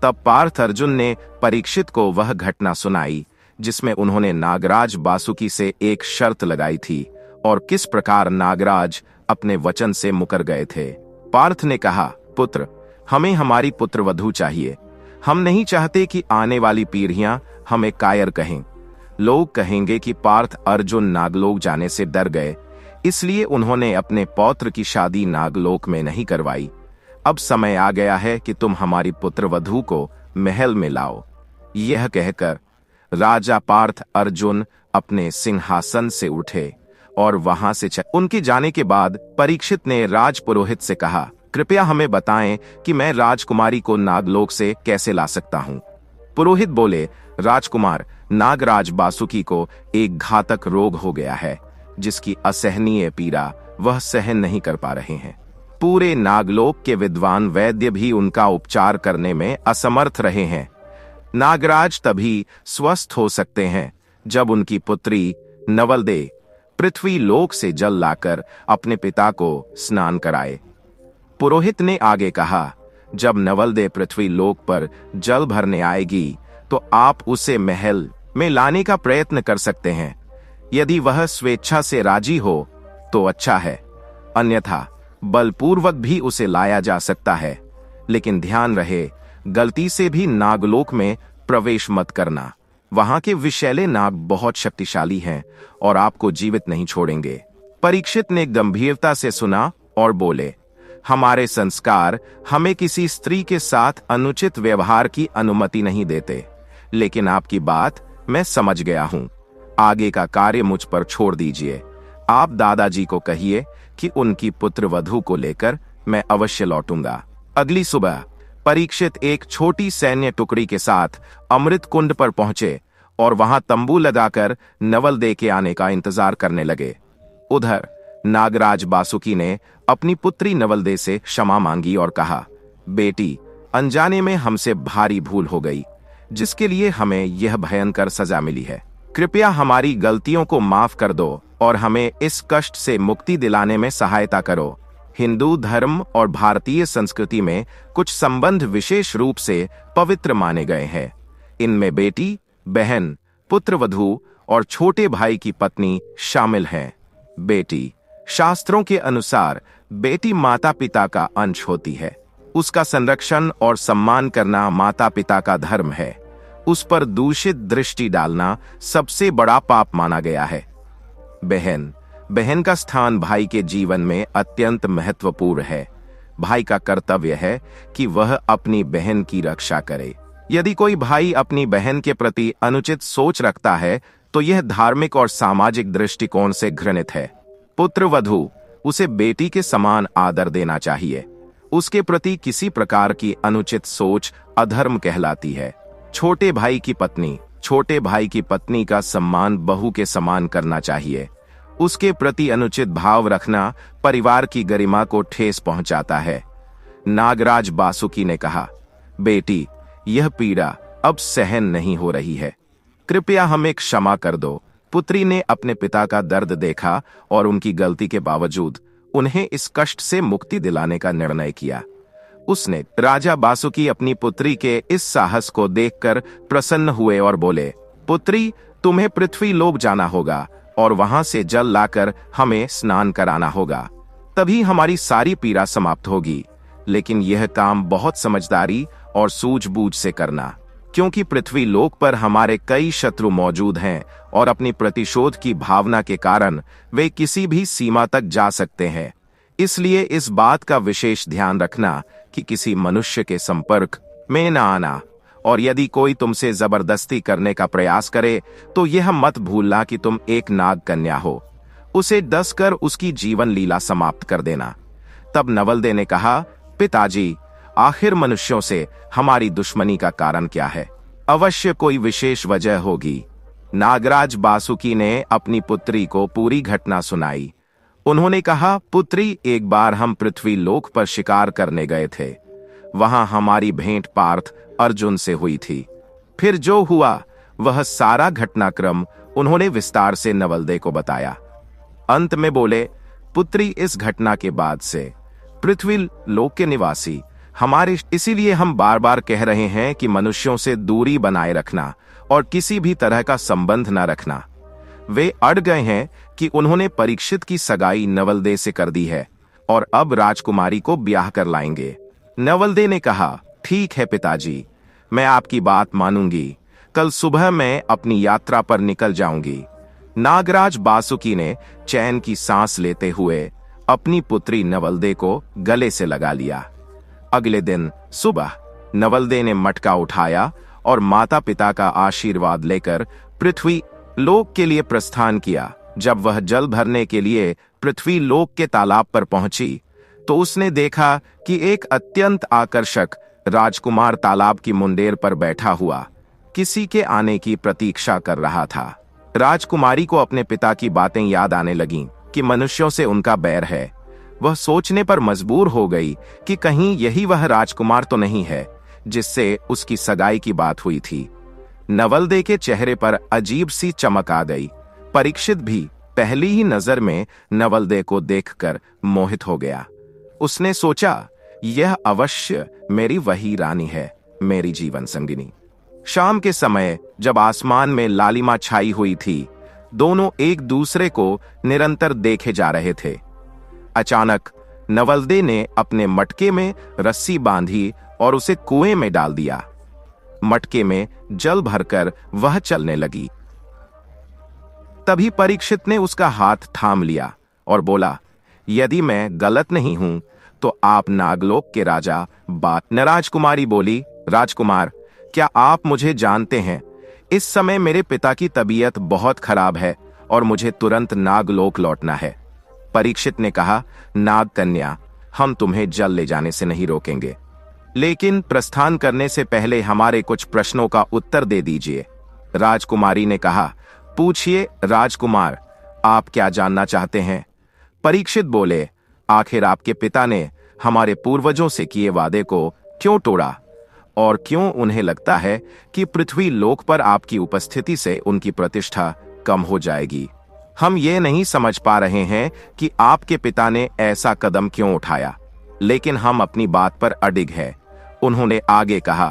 तब पार्थ अर्जुन ने परीक्षित को वह घटना सुनाई जिसमें उन्होंने नागराज बासुकी से एक शर्त लगाई थी और किस प्रकार नागराज अपने वचन से मुकर गए थे। पार्थ ने कहा, पुत्र, हमें हमारी पुत्रवधू चाहिए। हम नहीं चाहते कि आने वाली पीढ़ियां हमें कायर कहें। लोग कहेंगे कि पार्थ अर्जुन नागलोक जाने से डर गए, इसलिए उन्होंने अपने पौत्र की शादी नागलोक में नहीं करवाई। अब समय आ गया है कि तुम हमारी पुत्रवधू को महल में लाओ। यह कहकर राजा पार्थ अर्जुन अपने सिंहासन से उठे और वहां से उनके जाने के बाद परीक्षित ने राजपुरोहित से कहा, कृपया हमें बताएं कि मैं राजकुमारी को नागलोक से कैसे ला सकता हूं। पुरोहित बोले, राजकुमार, नागराज बासुकी को एक घातक रोग हो गया है जिसकी असहनीय पीड़ा वह सहन नहीं कर पा रहे हैं। पूरे नागलोक के विद्वान वैद्य भी उनका उपचार करने में असमर्थ रहे हैं। नागराज तभी स्वस्थ हो सकते हैं जब उनकी पुत्री नवलदे पृथ्वी लोक से जल लाकर अपने पिता को स्नान कराए। पुरोहित ने आगे कहा, जब नवलदे पृथ्वी लोक पर जल भरने आएगी तो आप उसे महल में लाने का प्रयत्न कर सकते हैं। यदि वह स्वेच्छा से राजी हो तो अच्छा है, अन्यथा बलपूर्वक भी उसे लाया जा सकता है। लेकिन ध्यान रहे, गलती से भी नागलोक में प्रवेश मत करना। वहां के विषैले नाग बहुत शक्तिशाली हैं और आपको जीवित नहीं छोड़ेंगे। परीक्षित ने गंभीरता से सुना और बोले, हमारे संस्कार हमें किसी स्त्री के साथ अनुचित व्यवहार की अनुमति नहीं देते, लेकिन आपकी बात मैं समझ गया हूं। आगे का कार्य मुझ पर छोड़ दीजिए। आप दादाजी को कहिए कि उनकी पुत्रवधू को लेकर मैं अवश्य लौटूंगा। अगली सुबह परीक्षित एक छोटी सैन्य टुकड़ी के साथ अमृत कुंड पर पहुंचे और वहां तंबू लगाकर नवलदे के आने का इंतजार करने लगे। उधर नागराज बासुकी ने अपनी पुत्री नवलदे से क्षमा मांगी और कहा, बेटी, अनजाने में हमसे भारी भूल हो गई, जिसके लिए हमें यह भयंकर सजा मिली है। कृपया हमारी गलतियों को माफ कर दो और हमें इस कष्ट से मुक्ति दिलाने में सहायता करो। हिंदू धर्म और भारतीय संस्कृति में कुछ संबंध विशेष रूप से पवित्र माने गए हैं। इनमें बेटी, बहन, पुत्रवधू और छोटे भाई की पत्नी शामिल हैं। बेटी, शास्त्रों के अनुसार बेटी माता पिता का अंश होती है। उसका संरक्षण और सम्मान करना माता पिता का धर्म है। उस पर दूषित दृष्टि डालना सबसे बड़ा पाप माना गया है। बहन का स्थान भाई के जीवन में अत्यंत महत्वपूर्ण है। भाई का कर्तव्य है कि वह अपनी बहन की रक्षा करे। यदि कोई भाई अपनी बहन के प्रति अनुचित सोच रखता है तो यह धार्मिक और सामाजिक दृष्टिकोण से घृणित है। पुत्रवधू, उसे बेटी के समान आदर देना चाहिए। उसके प्रति किसी प्रकार की अनुचित सोच अधर्म कहलाती है। छोटे भाई की पत्नी का सम्मान बहू के समान करना चाहिए। उसके प्रति अनुचित भाव रखना परिवार की गरिमा को ठेस पहुंचाता है। नागराज बासुकी ने कहा, बेटी, यह पीड़ा अब सहन नहीं हो रही है। कृपया हमें क्षमा कर दो। पुत्री ने अपने पिता का दर्द देखा और उनकी गलती के बावजूद उन्हें इस कष्ट से मुक्ति दिलाने का निर्णय किया। उसने राजा बासुकी अपनी पुत्री के इस साहस को देखकर प्रसन्न हुए और बोले, पुत्री, तुम्हें पृथ्वी लोक जाना होगा और वहां से जल लाकर हमें स्नान कराना होगा, तभी हमारी सारी पीड़ा समाप्त होगी। लेकिन यह काम बहुत समझदारी और सूझबूझ से करना, क्योंकि पृथ्वी लोक पर हमारे कई शत्रु मौजूद हैं और अपनी प्रतिशोध की भावना के कारण वे किसी भी सीमा तक जा सकते हैं। इसलिए इस बात का विशेष ध्यान रखना कि किसी मनुष्य के संपर्क में न आना, और यदि कोई तुमसे जबरदस्ती करने का प्रयास करे तो यह मत भूलना कि तुम एक नाग कन्या हो। उसे डसकर उसकी जीवन लीला समाप्त कर देना। तब नवलदे ने कहा, पिताजी, आखिर मनुष्यों से हमारी दुश्मनी का कारण क्या है? अवश्य कोई विशेष वजह होगी। नागराज बासुकी ने अपनी पुत्री को पूरी घटना सुनाई। उन्होंने कहा, पुत्री, एक बार हम पृथ्वी लोक पर शिकार करने गए थे। वहां हमारी भेंट पार्थ अर्जुन से हुई थी। फिर जो हुआ वह सारा घटनाक्रम उन्होंने विस्तार से नवलदे को बताया। अंत में बोले, पुत्री, इस घटना के बाद से पृथ्वी लोक के निवासी हमारे, इसीलिए हम बार बार कह रहे हैं कि मनुष्यों से दूरी बनाए रखना और किसी भी तरह का संबंध न रखना। वे अड़ गए हैं कि उन्होंने परीक्षित की सगाई नवलदे से कर दी है और अब राजकुमारी को ब्याह कर लाएंगे। नवलदे ने कहा, ठीक है पिताजी, मैं आपकी बात मानूंगी। कल सुबह मैं अपनी यात्रा पर निकल जाऊंगी। नागराज बासुकी ने चैन की सांस लेते हुए अपनी पुत्री नवलदे को गले से लगा लिया। अगले दिन सुबह नवलदे ने मटका उठाया और माता पिता का आशीर्वाद लेकर पृथ्वी लोक के लिए प्रस्थान किया। जब वह जल भरने के लिए पृथ्वी लोक के तालाब पर पहुंची तो उसने देखा कि एक अत्यंत आकर्षक राजकुमार तालाब की मुंडेर पर बैठा हुआ किसी के आने की प्रतीक्षा कर रहा था। राजकुमारी को अपने पिता की बातें याद आने लगीं कि मनुष्यों से उनका बैर है। वह सोचने पर मजबूर हो गई कि कहीं यही वह राजकुमार तो नहीं है जिससे उसकी सगाई की बात हुई थी। नवलदे के चेहरे पर अजीब सी चमक आ गई। परीक्षित भी पहली ही नजर में नवलदे को देखकर मोहित हो गया। उसने सोचा, यह अवश्य मेरी वही रानी है, मेरी जीवन संगिनी। शाम के समय जब आसमान में लालिमा छाई हुई थी, दोनों एक दूसरे को निरंतर देखे जा रहे थे। अचानक नवलदे ने अपने मटके में रस्सी बांधी और उसे कुएं में डाल दिया। मटके में जल भरकर वह चलने लगी। तभी परीक्षित ने उसका हाथ थाम लिया और बोला, यदि मैं गलत नहीं हूं तो आप नागलोक के राजा राजकुमारी बोली, राजकुमार, क्या आप मुझे जानते हैं? इस समय मेरे पिता की तबीयत बहुत खराब है और मुझे तुरंत नागलोक लौटना है। परीक्षित ने कहा, नाग कन्या, हम तुम्हें जल ले जाने से नहीं रोकेंगे, लेकिन प्रस्थान करने से पहले हमारे कुछ प्रश्नों का उत्तर दे दीजिए। राजकुमारी ने कहा, पूछिए राजकुमार, आप क्या जानना चाहते हैं? परीक्षित बोले, आखिर आपके पिता ने हमारे पूर्वजों से किए वादे को क्यों तोड़ा और क्यों उन्हें लगता है कि पृथ्वी लोक पर आपकी उपस्थिति से उनकी प्रतिष्ठा कम हो जाएगी? हम ये नहीं समझ पा रहे हैं कि आपके पिता ने ऐसा कदम क्यों उठाया, लेकिन हम अपनी बात पर अडिग हैं। उन्होंने आगे कहा,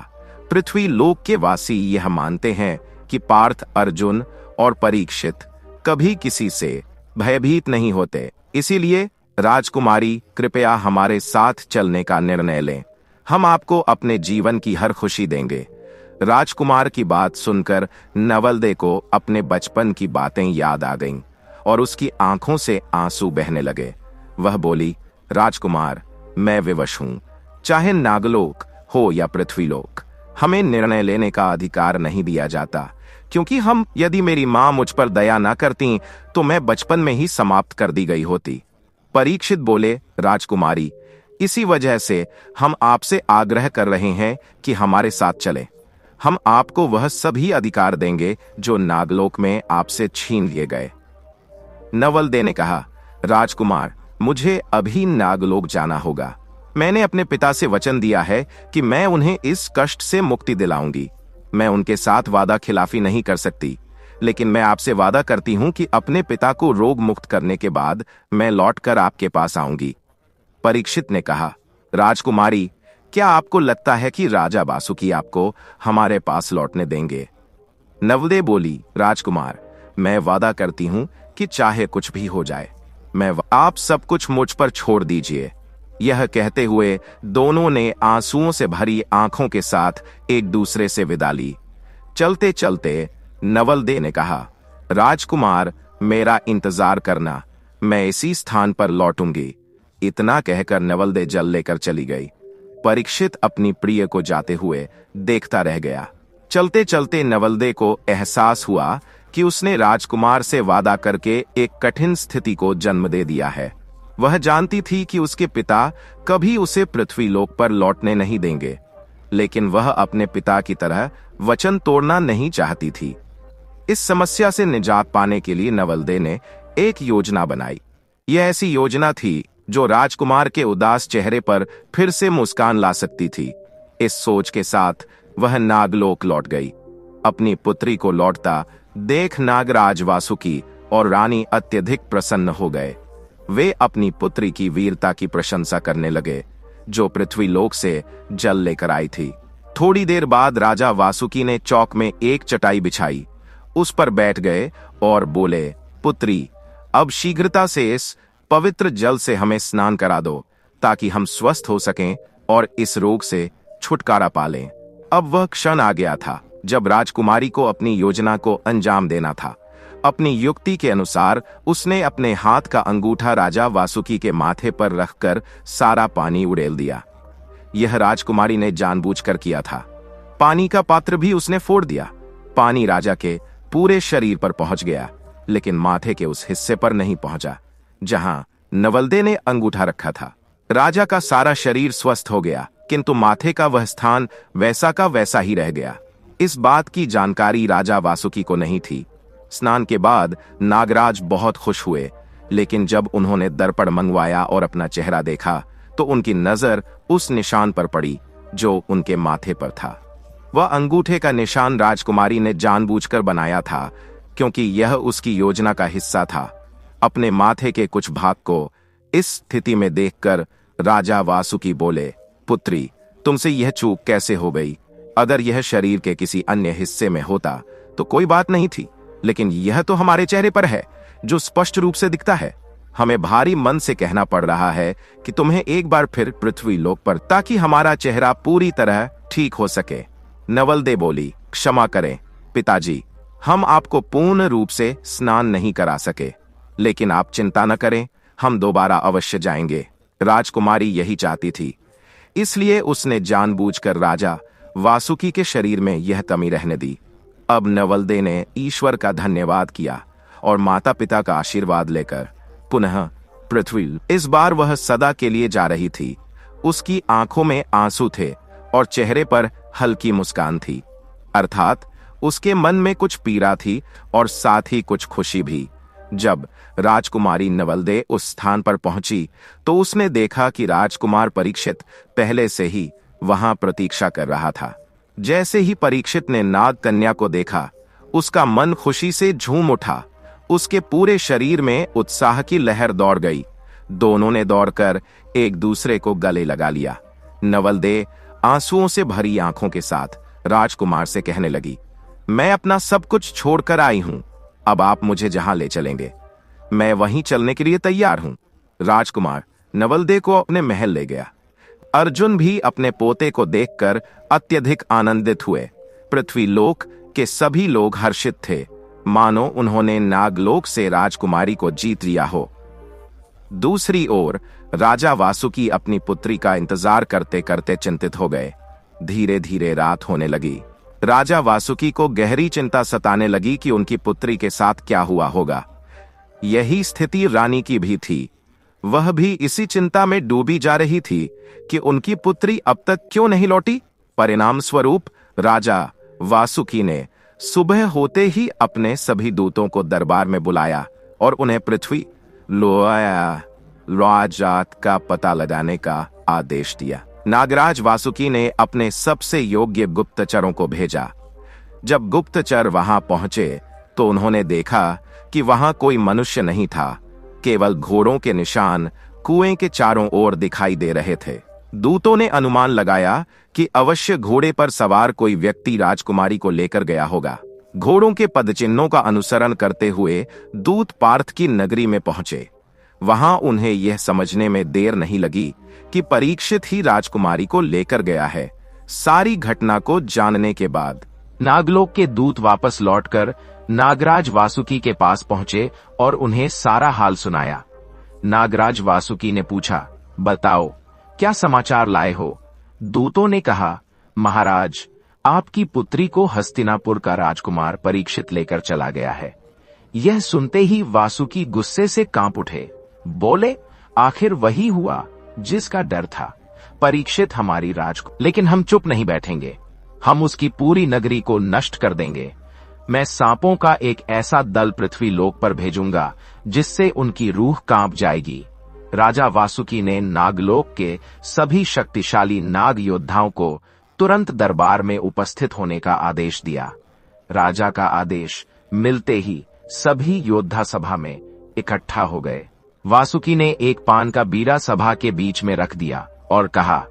पृथ्वी लोक के वासी यह मानते हैं कि पार्थ, अर्जुन और परीक्षित कभी किसी से भयभीत नहीं होते। इसीलिए राजकुमारी, कृपया हमारे साथ चलने का निर्णय लें। हम आपको अपने जीवन की हर खुशी देंगे। राजकुमार की बात सुनकर नवलदे को अपने बचपन की बातें याद आ गईं और उसकी आंखों से आंसू बहने लगे। वह बोली, राजकुमार, मैं विवश हूं। चाहे नागलोक हो या पृथ्वीलोक, हमें निर्णय लेने का अधिकार नहीं दिया जाता, क्योंकि यदि मेरी मां मुझ पर दया न करती तो मैं बचपन में ही समाप्त कर दी गई होती। परीक्षित बोले, राजकुमारी, इसी वजह से हम आपसे आग्रह कर रहे हैं कि हमारे साथ चलें। हम आपको वह सभी अधिकार देंगे जो नागलोक में आपसे छीन लिए गए। नवलदे ने कहा, राजकुमार, मुझे अभी नागलोक जाना होगा। मैंने अपने पिता से वचन दिया है कि मैं उन्हें इस कष्ट से मुक्ति दिलाऊंगी। मैं उनके साथ वादा खिलाफी नहीं कर सकती, लेकिन मैं आपसे वादा करती हूं कि अपने पिता को रोग मुक्त करने के बाद मैं लौटकर आपके पास आऊंगी। परीक्षित ने कहा, राजकुमारी, क्या आपको लगता है कि राजा बासुकी आपको हमारे पास लौटने देंगे? नवलदे बोली, राजकुमार, मैं वादा करती हूं कि चाहे कुछ भी हो जाए, आप सब कुछ मुझ पर छोड़ दीजिए। यह कहते हुए दोनों ने आंसुओं से भरी आंखों के साथ एक दूसरे से विदा ली। चलते चलते नवलदे ने कहा, राजकुमार, मेरा इंतजार करना, मैं इसी स्थान पर लौटूंगी। इतना कहकर नवलदे जल लेकर चली गई। परीक्षित अपनी प्रिय को जाते हुए देखता रह गया। चलते चलते नवलदे को एहसास हुआ कि उसने राजकुमार से वादा करके एक कठिन स्थिति को जन्म दे दिया है। वह जानती थी कि उसके पिता कभी उसे पृथ्वीलोक पर लौटने नहीं देंगे, लेकिन वह अपने पिता की तरह वचन तोड़ना नहीं चाहती थी। इस समस्या से निजात पाने के लिए नवलदे ने एक योजना बनाई। यह ऐसी योजना थी जो राजकुमार के उदास चेहरे पर फिर से मुस्कान ला सकती थी। इस सोच के साथ वह नागलोक लौट गई। अपनी पुत्री को लौटता देख नागराज वासुकी और रानी अत्यधिक प्रसन्न हो गए। वे अपनी पुत्री की वीरता की प्रशंसा करने लगे, जो पृथ्वी लोक से जल लेकर आई थी। थोड़ी देर बाद राजा वासुकी ने चौक में एक चटाई बिछाई, उस पर बैठ गए और बोले, पुत्री, अब शीघ्रता से इस पवित्र जल से हमें स्नान करा दो, ताकि हम स्वस्थ हो सकें और इस रोग से छुटकारा पा लें। अब वह क्षण आ गया था जब राजकुमारी को अपनी योजना को अंजाम देना था। अपनी युक्ति के अनुसार उसने अपने हाथ का अंगूठा राजा वासुकी के माथे पर रखकर सारा पानी उड़ेल दिया। यह राजकुमारी ने जानबूझकर किया था। पानी का पात्र भी उसने फोड़ दिया। पानी राजा के पूरे शरीर पर पहुंच गया, लेकिन माथे के उस हिस्से पर नहीं पहुंचा जहां नवलदे ने अंगूठा रखा था। राजा का सारा शरीर स्वस्थ हो गया, किंतु माथे का वह स्थान वैसा का वैसा ही रह गया। इस बात की जानकारी राजा वासुकी को नहीं थी। स्नान के बाद नागराज बहुत खुश हुए, लेकिन जब उन्होंने दर्पण मंगवाया और अपना चेहरा देखा तो उनकी नजर उस निशान पर पड़ी जो उनके माथे पर था। वह अंगूठे का निशान राजकुमारी ने जानबूझकर बनाया था, क्योंकि यह उसकी योजना का हिस्सा था। अपने माथे के कुछ भाग को इस स्थिति में देखकर राजा वासुकी बोले, पुत्री, तुमसे यह चूक कैसे हो गई? अगर यह शरीर के किसी अन्य हिस्से में होता तो कोई बात नहीं थी, लेकिन यह तो हमारे चेहरे पर है, जो स्पष्ट रूप से दिखता है। हमें भारी मन से कहना पड़ रहा है कि तुम्हें एक बार फिर पृथ्वी लोक पर, ताकि हमारा चेहरा पूरी तरह ठीक हो सके। नवलदे बोली, क्षमा करें पिताजी, हम आपको पूर्ण रूप से स्नान नहीं करा सके, लेकिन आप चिंता न करें, हम दोबारा अवश्य जाएंगे। राजकुमारी यही चाहती थी, इसलिए उसने जानबूझकर राजा वासुकी के शरीर में यह कमी रहने दी। अब नवलदे ने ईश्वर का धन्यवाद किया और माता पिता का आशीर्वाद लेकर पुनः पृथ्वी, इस बार वह सदा के लिए जा रही थी। उसकी आंखों में आंसू थे और चेहरे पर हल्की मुस्कान थी, अर्थात उसके मन में कुछ पीड़ा थी और साथ ही कुछ खुशी भी। जब राजकुमारी नवलदे उस स्थान पर पहुंची तो उसने देखा कि राजकुमार परीक्षित पहले से ही वहां प्रतीक्षा कर रहा था। जैसे ही परीक्षित ने नाग कन्या को देखा, उसका मन खुशी से झूम उठा। उसके पूरे शरीर में उत्साह की लहर दौड़ गई। दोनों ने दौड़कर एक दूसरे को गले लगा लिया। नवलदे आंसुओं से भरी आंखों के साथ राजकुमार से कहने लगी, मैं अपना सब कुछ छोड़कर आई हूं, अब आप मुझे जहां ले चलेंगे, मैं वहीं चलने के लिए तैयार हूं। राजकुमार नवलदे को अपने महल ले गया। अर्जुन भी अपने पोते को देखकर अत्यधिक आनंदित हुए। पृथ्वी लोक के सभी लोग हर्षित थे, मानो उन्होंने नागलोक से राजकुमारी को जीत लिया हो। दूसरी ओर राजा वासुकी अपनी पुत्री का इंतजार करते करते चिंतित हो गए। धीरे धीरे रात होने लगी। राजा वासुकी को गहरी चिंता सताने लगी कि उनकी पुत्री के साथ क्या हुआ होगा। यही स्थिति रानी की भी थी। वह भी इसी चिंता में डूबी जा रही थी कि उनकी पुत्री अब तक क्यों नहीं लौटी। परिणाम स्वरूप राजा वासुकी ने सुबह होते ही अपने सभी दूतों को दरबार में बुलाया और उन्हें पृथ्वी राजात का पता लगाने का आदेश दिया। नागराज वासुकी ने अपने सबसे योग्य गुप्तचरों को भेजा। जब गुप्तचर वहां पहुंचे तो उन्होंने देखा कि वहां कोई मनुष्य नहीं था, केवल घोड़ों के निशान कुएं के चारों ओर दिखाई दे रहे थे। दूतों ने अनुमान लगाया कि अवश्य घोड़े पर सवार कोई व्यक्ति राजकुमारी को लेकर गया होगा। घोड़ों के पदचिन्हों का अनुसरण करते हुए दूत पार्थ की नगरी में पहुंचे। वहां उन्हें यह समझने में देर नहीं लगी कि परीक्षित ही राजकुमारी को लेकर गया है। सारी घटना को जानने के बाद नागलोक के दूत वापस लौटकर नागराज वासुकी के पास पहुंचे और उन्हें सारा हाल सुनाया। नागराज वासुकी ने पूछा, बताओ क्या समाचार लाए हो? दूतों ने कहा, महाराज, आपकी पुत्री को हस्तिनापुर का राजकुमार परीक्षित लेकर चला गया है। यह सुनते ही वासुकी गुस्से से कांप उठे। बोले, आखिर वही हुआ जिसका डर था। परीक्षित हमारी लेकिन हम चुप नहीं बैठेंगे। हम उसकी पूरी नगरी को नष्ट कर देंगे। मैं सांपों का एक ऐसा दल पृथ्वी लोक पर भेजूंगा जिससे उनकी रूह कांप जाएगी। राजा वासुकी ने नागलोक के सभी शक्तिशाली नाग योद्धाओं को तुरंत दरबार में उपस्थित होने का आदेश दिया। राजा का आदेश मिलते ही सभी योद्धा सभा में इकट्ठा हो गए। वासुकी ने एक पान का बीड़ा सभा के बीच में रख दिया और कहा,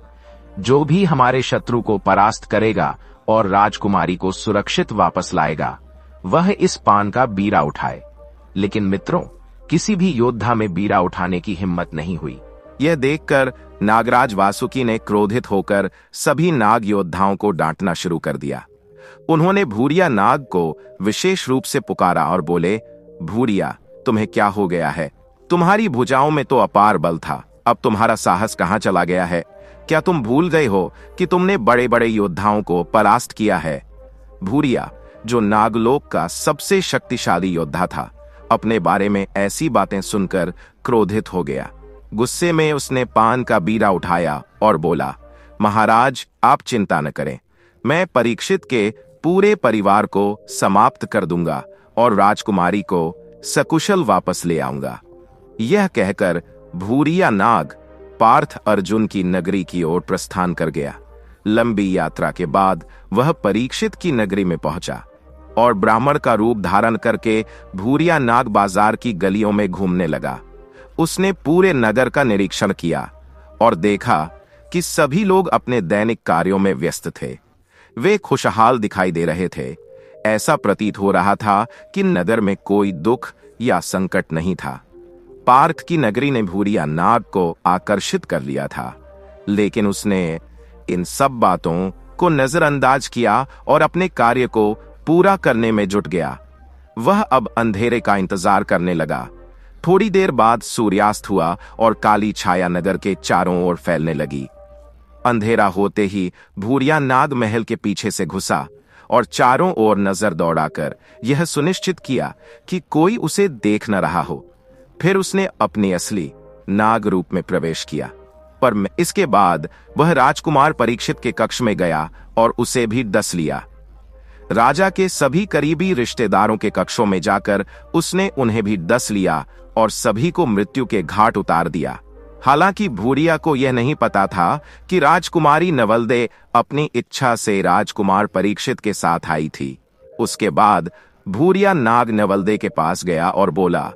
जो भी हमारे शत्रु को परास्त करेगा और राजकुमारी को सुरक्षित वापस लाएगा, वह इस पान का बीड़ा उठाए। लेकिन मित्रों, किसी भी योद्धा में बीड़ा उठाने की हिम्मत नहीं हुई। यह देखकर नागराज वासुकी ने क्रोधित होकर सभी नाग योद्धाओं को डांटना शुरू कर दिया। उन्होंने भूरिया नाग को विशेष रूप से पुकारा और बोले, भूरिया, तुम्हें क्या हो गया है? तुम्हारी भुजाओं में तो अपार बल था, अब तुम्हारा साहस कहां चला गया है? क्या तुम भूल गए हो कि तुमने बड़े बड़े योद्धाओं को परास्त किया है? भूरिया, जो नागलोक का सबसे शक्तिशाली योद्धा था, अपने बारे में ऐसी बातें सुनकर क्रोधित हो गया। गुस्से में उसने पान का बीड़ा उठाया और बोला, महाराज, आप चिंता न करें, मैं परीक्षित के पूरे परिवार को समाप्त कर दूंगा और राजकुमारी को सकुशल वापस ले आऊंगा। यह कहकर भूरिया नाग पार्थ अर्जुन की नगरी की ओर प्रस्थान कर गया। लंबी यात्रा के बाद वह परीक्षित की नगरी में पहुंचा और ब्राह्मण का रूप धारण करके भूरिया नाग बाजार की गलियों में घूमने लगा। उसने पूरे नगर का निरीक्षण किया और देखा कि सभी लोग अपने दैनिक कार्यों में व्यस्त थे। वे खुशहाल दिखाई दे रहे थे। ऐसा प्रतीत हो रहा था कि नगर में कोई दुख या संकट नहीं था। पार्थ की नगरी ने भूरिया नाग को आकर्षित कर लिया था, लेकिन उसने इन सब बातों को नजरअंदाज किया और अपने कार्य को पूरा करने में जुट गया। वह अब अंधेरे का इंतजार करने लगा। थोड़ी देर बाद सूर्यास्त हुआ और काली छाया नगर के चारों ओर फैलने लगी। अंधेरा होते ही भूरिया नाग महल के पीछे से घुसा और चारों ओर नजर दौड़ाकर यह सुनिश्चित किया कि कोई उसे देख न रहा हो। फिर उसने अपने असली नाग रूप में प्रवेश किया। पर इसके बाद वह राजकुमार परीक्षित के कक्ष में गया और उसे भी डस लिया। राजा के सभी करीबी रिश्तेदारों के कक्षों में जाकर उसने उन्हें भी डस लिया और सभी को मृत्यु के घाट उतार दिया। हालांकि भूरिया को यह नहीं पता था कि राजकुमारी नवलदे अपनी इच्छा से राजकुमार परीक्षित के साथ आई थी। उसके बाद भूरिया नाग नवलदे के पास गया और बोला,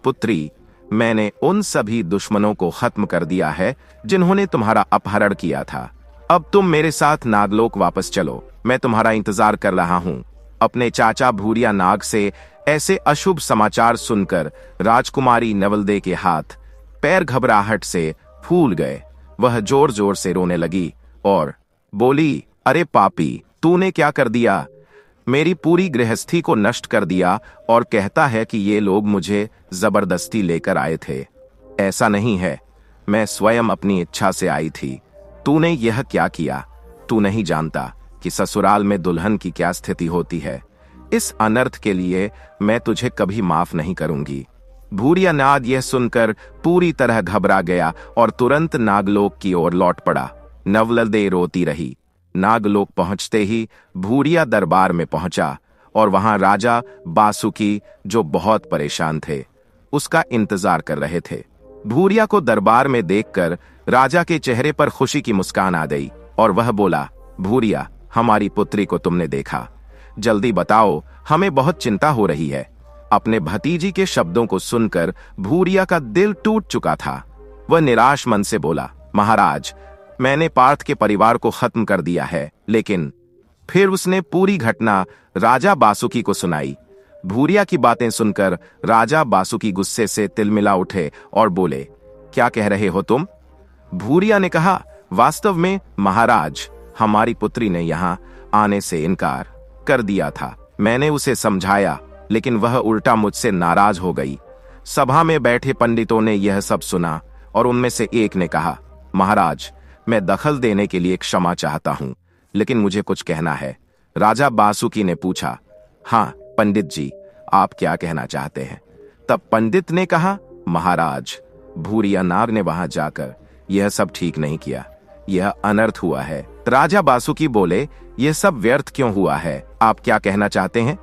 पुत्री, मैंने उन सभी दुश्मनों को खत्म कर दिया है जिन्होंने तुम्हारा अपहरण किया था। अब तुम मेरे साथ नागलोक वापस चलो, मैं तुम्हारा इंतजार कर रहा हूं। अपने चाचा भूरिया नाग से ऐसे अशुभ समाचार सुनकर राजकुमारी नवलदे के हाथ पैर घबराहट से फूल गए। वह जोर जोर से रोने लगी और बोली, अरे पापी, तूने क्या कर दिया? मेरी पूरी गृहस्थी को नष्ट कर दिया और कहता है कि ये लोग मुझे जबरदस्ती लेकर आए थे। ऐसा नहीं है, मैं स्वयं अपनी इच्छा से आई थी। तूने यह क्या किया? तू नहीं जानता कि ससुराल में दुल्हन की क्या स्थिति होती है। इस अनर्थ के लिए मैं तुझे कभी माफ नहीं करूंगी। भूरिया नाग यह सुनकर पूरी तरह घबरा गया और तुरंत नागलोक की ओर लौट पड़ा। नवलदे रोती रही। नागलोक पहुंचते ही भूरिया दरबार में पहुंचा और वहां राजा बासुकी, जो बहुत परेशान थे, उसका इंतजार कर रहे थे। भूरिया को दरबार में देखकर राजा के चेहरे पर खुशी की मुस्कान आ गई और वह बोला, भूरिया, हमारी पुत्री को तुमने देखा? जल्दी बताओ, हमें बहुत चिंता हो रही है। अपने भतीजी के शब्दों को सुनकर भूरिया का दिल टूट चुका था। वह निराश मन से बोला, महाराज, मैंने पार्थ के परिवार को खत्म कर दिया है। लेकिन फिर उसने पूरी घटना राजा बासुकी को सुनाई। भूरिया की बातें सुनकर राजा बासुकी गुस्से से तिलमिला उठे और बोले, क्या कह रहे हो तुम? भूरिया ने कहा, वास्तव में महाराज, हमारी पुत्री ने यहाँ आने से इनकार कर दिया था। मैंने उसे समझाया, लेकिन वह उल्टा मुझसे नाराज हो गई। सभा में बैठे पंडितों ने यह सब सुना और उनमें से एक ने कहा, महाराज, मैं दखल देने के लिए क्षमा चाहता हूं, लेकिन मुझे कुछ कहना है। राजा बासुकी ने पूछा, हाँ पंडित जी, आप क्या कहना चाहते हैं? तब पंडित ने कहा, महाराज, भूरिया नाग ने वहां जाकर यह सब ठीक नहीं किया, यह अनर्थ हुआ है। राजा बासुकी बोले, यह सब व्यर्थ क्यों हुआ है? आप क्या कहना चाहते हैं?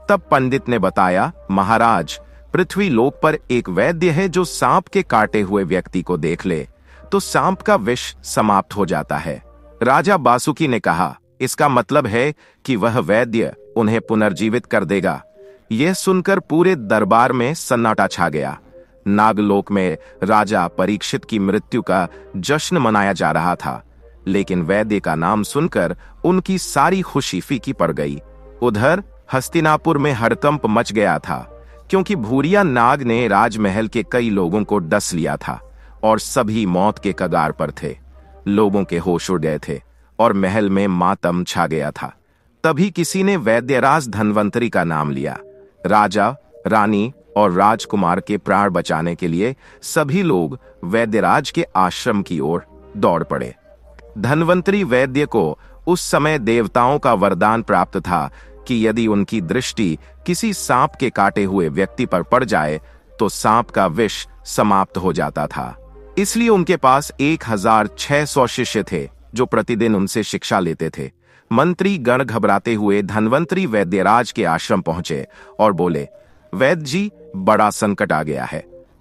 तब पंडित ने बताया, महाराज, पृथ्वी लोक पर एक वैद्य है जो सांप के काटे हुए व्यक्ति को देख ले तो सांप का विष समाप्त हो जाता है। राजा बासुकी ने कहा, इसका मतलब है कि वह वैद्य उन्हें पुनर्जीवित कर देगा। यह सुनकर पूरे दरबार में सन्नाटा छा गया। नागलोक में राजा परीक्षित की मृत्यु का जश्न मनाया जा रहा था, लेकिन वैद्य का नाम सुनकर उनकी सारी खुशी फीकी पड़ गई। उधर हस्तिनापुर में हड़कंप मच गया था, क्योंकि भूरिया नाग ने राजमहल के कई लोगों को डस लिया था और सभी मौत के कगार पर थे। लोगों के होश उड़ गए थे और महल में मातम छा गया था। तभी किसी ने वैद्यराज धन्वंतरी का नाम लिया। राजा, रानी और राजकुमार के प्राण बचाने के लिए सभी लोग वैद्यराज के आश्रम की ओर दौड़ पड़े। धन्वंतरी वैद्य को उस समय देवताओं का वरदान प्राप्त था कि यदि उनकी दृष्टि किसी सांप के काटे हुए व्यक्ति पर पड़ जाए तो सांप का विष समाप्त हो जाता था। इसलिए उनके पास 1600 शिष्य थे जो प्रतिदिन उनसे शिक्षा लेते थे। मंत्री गण घबराते हुए धन्वंतरी वैद्यराज के आश्रम पहुंचे और बोले, वैद्य जी, बड़ा संकट आ गया है।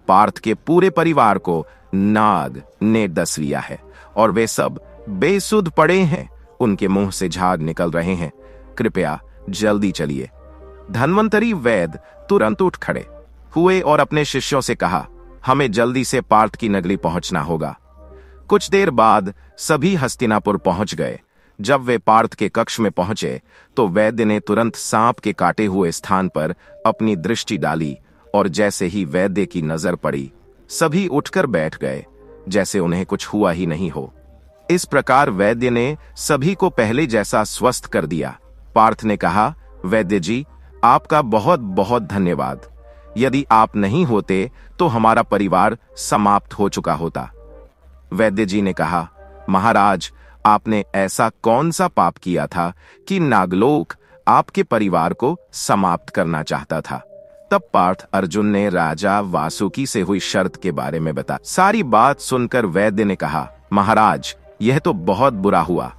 पार्थ के पूरे परिवार को नाग ने डस लिया है और वे सब बेसुध पड़े हैं। उनके मुंह से झाग निकल रहे हैं। कृपया जल्दी चलिए। धन्वंतरी वैद्य तुरंत उठ खड़े हुए और अपने शिष्यों से कहा, हमें जल्दी से पार्थ की नगरी पहुंचना होगा। कुछ देर बाद सभी हस्तिनापुर पहुंच गए। जब वे पार्थ के कक्ष में पहुंचे तो वैद्य ने तुरंत सांप के काटे हुए स्थान पर अपनी दृष्टि डाली और जैसे ही वैद्य की नजर पड़ी सभी उठकर बैठ गए, जैसे उन्हें कुछ हुआ ही नहीं हो। इस प्रकार वैद्य ने सभी को पहले जैसा स्वस्थ कर दिया। पार्थ ने कहा, वैद्य जी, आपका बहुत बहुत धन्यवाद। यदि आप नहीं होते तो हमारा परिवार समाप्त हो चुका होता। वैद्य जी ने कहा, महाराज, आपने ऐसा कौन सा पाप किया था कि नागलोक आपके परिवार को समाप्त करना चाहता था? तब पार्थ अर्जुन ने राजा वासुकी से हुई शर्त के बारे में बता। सारी बात सुनकर वैद्य ने कहा, महाराज, यह तो बहुत बुरा हुआ।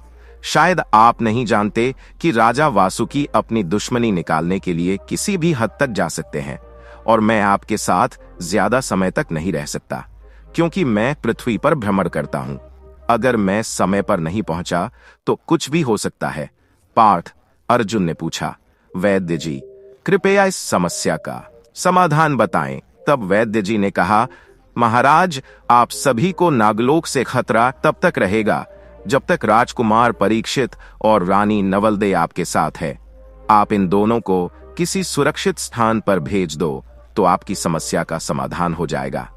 शायद आप नहीं जानते कि राजा वासुकी अपनी दुश्मनी निकालने के लिए किसी भी हद तक जा सकते हैं और मैं आपके साथ ज्यादा समय तक नहीं रह सकता, क्योंकि मैं पृथ्वी पर भ्रमण करता हूं। अगर मैं समय पर नहीं पहुंचा तो कुछ भी हो सकता है। पार्थ अर्जुन ने पूछा, वैद्य जी, कृपया इस समस्या का समाधान बताएं। तब वैद्य जी ने कहा, महाराज, आप सभी को नागलोक से खतरा तब तक रहेगा जब तक राजकुमार परीक्षित और रानी नवलदे आपके साथ है। आप इन दोनों को किसी सुरक्षित स्थान पर भेज दो तो आपकी समस्या का समाधान हो जाएगा।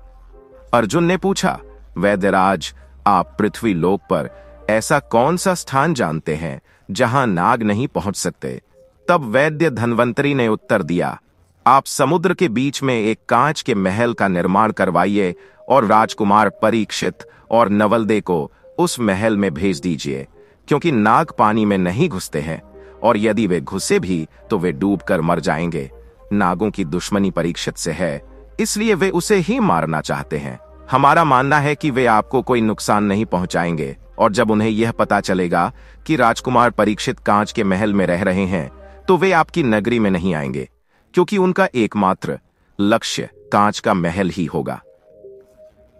अर्जुन ने पूछा, वैद्यराज, आप पृथ्वी लोक पर ऐसा कौन सा स्थान जानते हैं जहां नाग नहीं पहुंच सकते? तब वैद्य धन्वंतरी ने उत्तर दिया, आप समुद्र के बीच में एक कांच के महल का निर्माण करवाइए और राजकुमार परीक्षित और नवलदे को उस महल में भेज दीजिए, क्योंकि नाग पानी में नहीं घुसते हैं और यदि वे घुसे भी तो वे डूबकर मर जाएंगे। नागों की दुश्मनी परीक्षित से है, इसलिए वे उसे ही मारना चाहते हैं। हमारा मानना है कि वे आपको कोई नुकसान नहीं पहुंचाएंगे और जब उन्हें यह पता चलेगा कि राजकुमार परीक्षित कांच के महल में रह रहे हैं तो वे आपकी नगरी में नहीं आएंगे, क्योंकि उनका एकमात्र लक्ष्य कांच का महल ही होगा।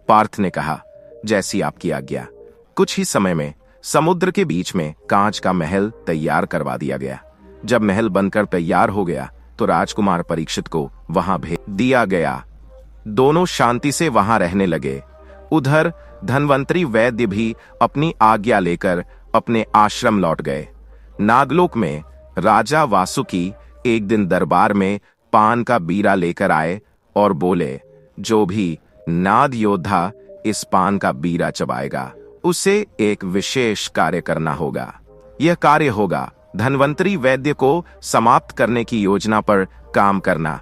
पार्थ ने कहा, जैसी आपकी आज्ञा। कुछ ही समय में समुद्र के बीच में कांच का महल तैयार करवा दिया गया। जब महल बनकर तैयार हो गया तो राजकुमार परीक्षित को वहां भेज दिया गया। दोनों शांति से वहां रहने लगे। उधर धन्वंतरी वैद्य भी अपनी आज्ञा लेकर अपने आश्रम लौट गए। नागलोक में राजा वासुकी एक दिन दरबार में पान का बीरा लेकर आए और बोले, जो भी नाद योद्धा इस पान का बीरा चबाएगा उसे एक विशेष कार्य करना होगा। यह कार्य होगा धन्वंतरी वैद्य को समाप्त करने की योजना पर काम करना।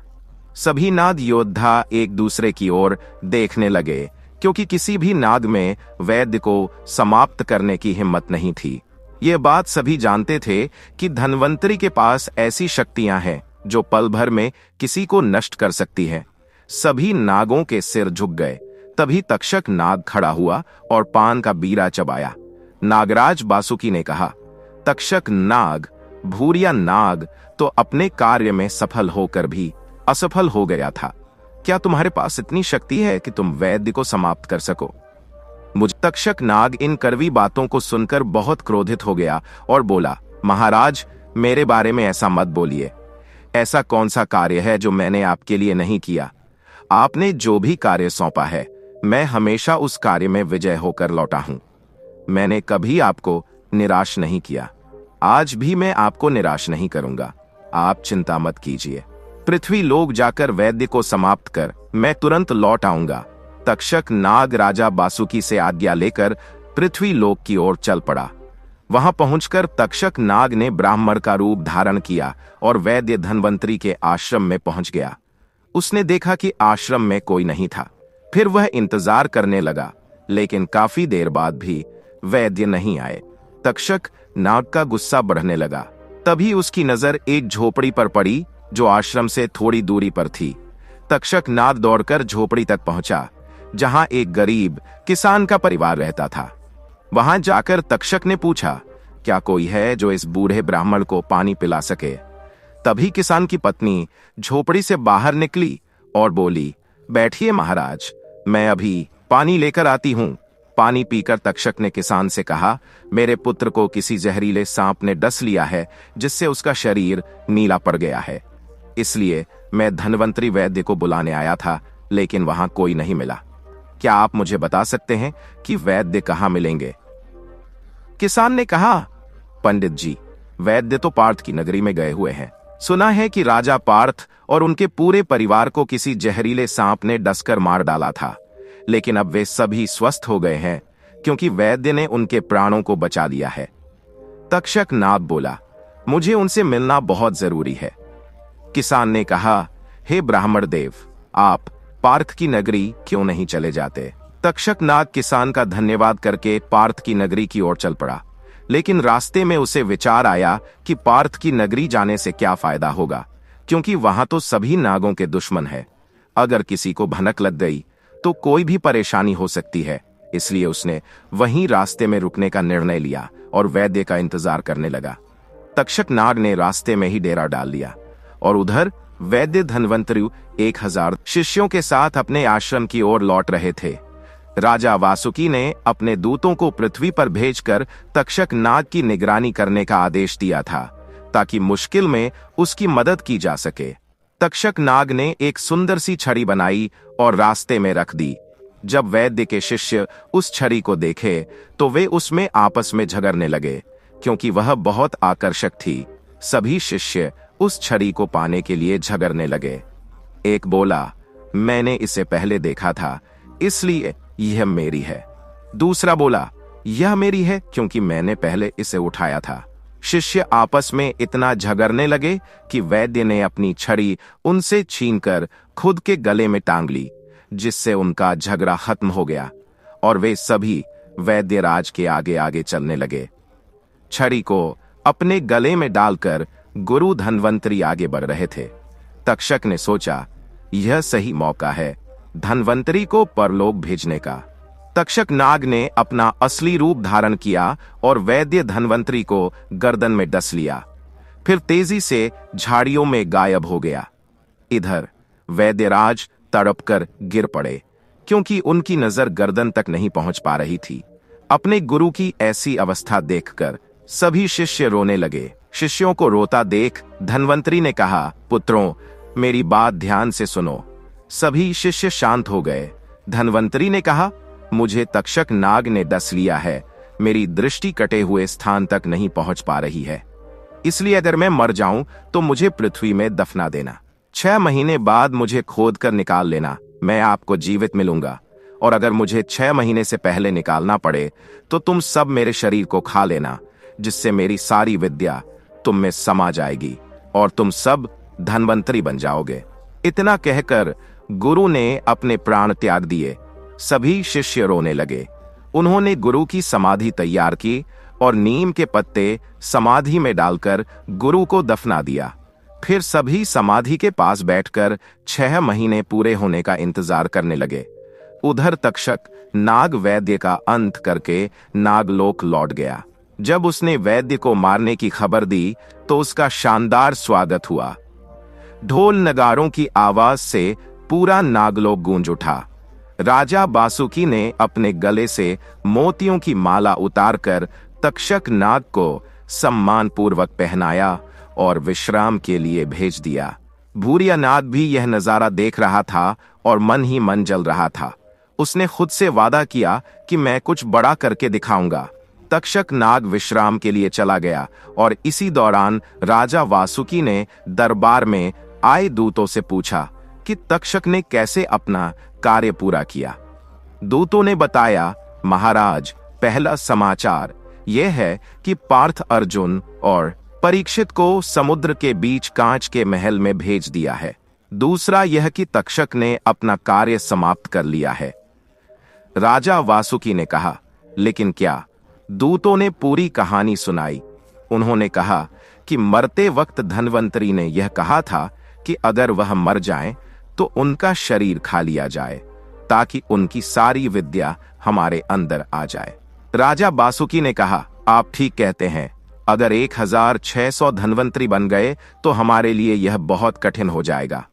सभी नाद योद्धा एक दूसरे की ओर देखने लगे, क्योंकि किसी भी नाद में वैद्य को समाप्त करने की हिम्मत नहीं थी। यह बात सभी जानते थे कि धन्वंतरी के पास ऐसी शक्तियां हैं जो पल भर में किसी को नष्ट कर सकती है। सभी नागों के सिर झुक गए। तभी तक्षक नाग खड़ा हुआ और पान का बीरा चबाया। नागराज वासुकी ने कहा, तक्षक नाग, भूरिया नाग तो अपने कार्य में सफल होकर भी असफल हो गया था। क्या तुम्हारे पास इतनी शक्ति है कि तुम वैद्य को समाप्त कर सको? मुझ तक्षक नाग इन कड़वी बातों को सुनकर बहुत क्रोधित हो गया और बोला, महाराज, मेरे बारे में ऐसा मत बोलिए। ऐसा कौन सा कार्य है जो मैंने आपके लिए नहीं किया? आपने जो भी कार्य सौंपा है, मैं हमेशा उस कार्य में विजय होकर लौटा हूं। मैंने कभी आपको निराश नहीं किया। आज भी मैं आपको निराश नहीं करूंगा। आप चिंता मत कीजिए। पृथ्वी लोक जाकर वैद्य को समाप्त कर मैं तुरंत लौट आऊंगा। तक्षक नाग राजा बासुकी से आज्ञा लेकर पृथ्वी लोक की ओर चल पड़ा। वहां पहुंचकर तक्षक नाग ने ब्राह्मण का रूप धारण किया और वैद्य धन्वंतरी के आश्रम में पहुंच गया। उसने देखा कि आश्रम में कोई नहीं था। फिर वह इंतजार करने लगा, लेकिन काफी देर बाद भी वैद्य नहीं आए। तक्षक नाग का गुस्सा बढ़ने लगा। तभी उसकी नजर एक झोपड़ी पर पड़ी जो आश्रम से थोड़ी दूरी पर थी। तक्षक नाग दौड़कर झोपड़ी तक पहुंचा, जहां एक गरीब किसान का परिवार रहता था। वहां जाकर तक्षक ने पूछा, क्या कोई है जो इस बूढ़े ब्राह्मण को पानी पिला सके? तभी किसान की पत्नी झोपड़ी से बाहर निकली और बोली, बैठिए महाराज, मैं अभी पानी लेकर आती हूं। पानी पीकर तक्षक ने किसान से कहा, मेरे पुत्र को किसी जहरीले सांप ने डस लिया है, जिससे उसका शरीर नीला पड़ गया है। इसलिए मैं धन्वंतरी वैद्य को बुलाने आया था, लेकिन वहां कोई नहीं मिला। क्या आप मुझे बता सकते हैं कि वैद्य कहां मिलेंगे? किसान ने कहा, पंडित जी, वैद्य तो पार्थ की नगरी में गए हुए हैं। सुना है कि राजा पार्थ और उनके पूरे परिवार को किसी जहरीले सांप ने डसकर मार डाला था, लेकिन अब वे सभी स्वस्थ हो गए हैं, क्योंकि वैद्य ने उनके प्राणों को बचा लिया है। तक्षक नाग बोला, मुझे उनसे मिलना बहुत जरूरी है। किसान ने कहा, हे ब्राह्मण देव, आप पार्थ की नगरी क्यों नहीं चले जाते? तक्षक नाग किसान का धन्यवाद करके पार्थ की नगरी की ओर चल पड़ा, लेकिन रास्ते में उसे विचार आया कि पार्थ की नगरी जाने से क्या फायदा होगा, क्योंकि वहां तो सभी नागों के दुश्मन है। अगर किसी को भनक लग गई तो कोई भी परेशानी हो सकती है। इसलिए उसने वहीं रास्ते में रुकने का निर्णय लिया और वैद्य का इंतजार करने लगा। तक्षक नाग ने रास्ते में ही डेरा डाल लिया और उधर वैद्य धन्वंतरी 1000 शिष्यों के साथ अपने आश्रम की ओर लौट रहे थे। राजा वासुकी ने अपने दूतों को पृथ्वी पर भेजकर तक्षक नाग की निगरानी करने का आदेश दिया था, ताकि मुश्किल में उसकी मदद की जा सके। तक्षक नाग ने एक सुंदर सी छड़ी बनाई और रास्ते में रख दी। जब वैद्य के शिष्य उस छड़ी को देखे तो वे उसमें आपस में झगड़ने लगे, क्योंकि वह बहुत आकर्षक थी। सभी शिष्य उस छड़ी को पाने के लिए झगड़ने लगे। एक बोला, मैंने इसे पहले देखा था, इसलिए यह मेरी है। दूसरा बोला, यह मेरी है क्योंकि मैंने पहले इसे उठाया था। शिष्य आपस में इतना झगड़ने लगे कि वैद्य ने अपनी छड़ी उनसे छीनकर खुद के गले में टांग ली, जिससे उनका झगड़ा खत्म हो गया और वे सभी वैद्यराज के आगे आगे चलने लगे। छड़ी को अपने गले में डालकर गुरु धन्वंतरी आगे बढ़ रहे थे। तक्षक ने सोचा, यह सही मौका है धन्वंतरी को परलोक भेजने का। तक्षक नाग ने अपना असली रूप धारण किया और वैद्य धन्वंतरी को गर्दन में डस लिया, फिर तेजी से झाड़ियों में गायब हो गया। इधर वैद्यराज तड़पकर गिर पड़े, क्योंकि उनकी नजर गर्दन तक नहीं पहुंच पा रही थी। अपने गुरु की ऐसी अवस्था देखकर सभी शिष्य रोने लगे। शिष्यों को रोता देख धन्वंतरी ने कहा, पुत्रों, मेरी बात ध्यान से सुनो। सभी शिष्य शांत हो गए। धन्वंतरी ने कहा, मुझे तक्षक नाग ने डस लिया है। मेरी दृष्टि कटे हुए स्थान तक नहीं पहुंच पा रही है, इसलिए अगर मैं मर जाऊं तो मुझे पृथ्वी में दफना देना। 6 महीने बाद मुझे खोद कर निकाल लेना, मैं आपको जीवित मिलूंगा। और अगर मुझे 6 महीने से पहले निकालना पड़े तो तुम सब मेरे शरीर को खा लेना, जिससे मेरी सारी विद्या तुम में समा जाएगी और तुम सब धन्वंतरी बन जाओगे। इतना कहकर गुरु ने अपने प्राण त्याग दिए। सभी शिष्य रोने लगे। उन्होंने गुरु की समाधि तैयार की और नीम के पत्ते समाधि में डालकर गुरु को दफना दिया। फिर सभी समाधि के पास बैठकर 6 महीने पूरे होने का इंतजार करने लगे। उधर तक्षक नाग वैद्य का अंत करके नागलोक लौट गया। जब उसने वैद्य को मारने की खबर दी तो उसका शानदार स्वागत हुआ। ढोल नगारों की आवाज से पूरा नागलोक गूंज उठा। राजा बासुकी ने अपने गले से मोतियों की माला उतारकर तक्षक नाग को सम्मान पूर्वक पहनाया और विश्राम के लिए भेज दिया। भूरिया नाग भी यह नजारा देख रहा था और मन ही मन जल रहा था। उसने खुद से वादा किया कि मैं कुछ बड़ा करके दिखाऊंगा। तक्षक नाग विश्राम के लिए चला गया और इसी दौरान राजा वासुकी ने दरबार में आए दूतों से पूछा कि तक्षक ने कैसे अपना कार्य पूरा किया। दूतों ने बताया, महाराज, पहला समाचार यह है कि पार्थ अर्जुन और परीक्षित को समुद्र के बीच कांच के महल में भेज दिया है। दूसरा यह कि तक्षक ने अपना कार्य समाप्त कर लिया है। राजा वासुकी ने कहा, लेकिन क्या? दूतों ने पूरी कहानी सुनाई। उन्होंने कहा कि मरते वक्त धन्वंतरी ने यह कहा था कि अगर वह मर जाएं तो उनका शरीर खा लिया जाए ताकि उनकी सारी विद्या हमारे अंदर आ जाए। राजा वासुकी ने कहा, आप ठीक कहते हैं। अगर 1600 धन्वंतरी बन गए तो हमारे लिए यह बहुत कठिन हो जाएगा।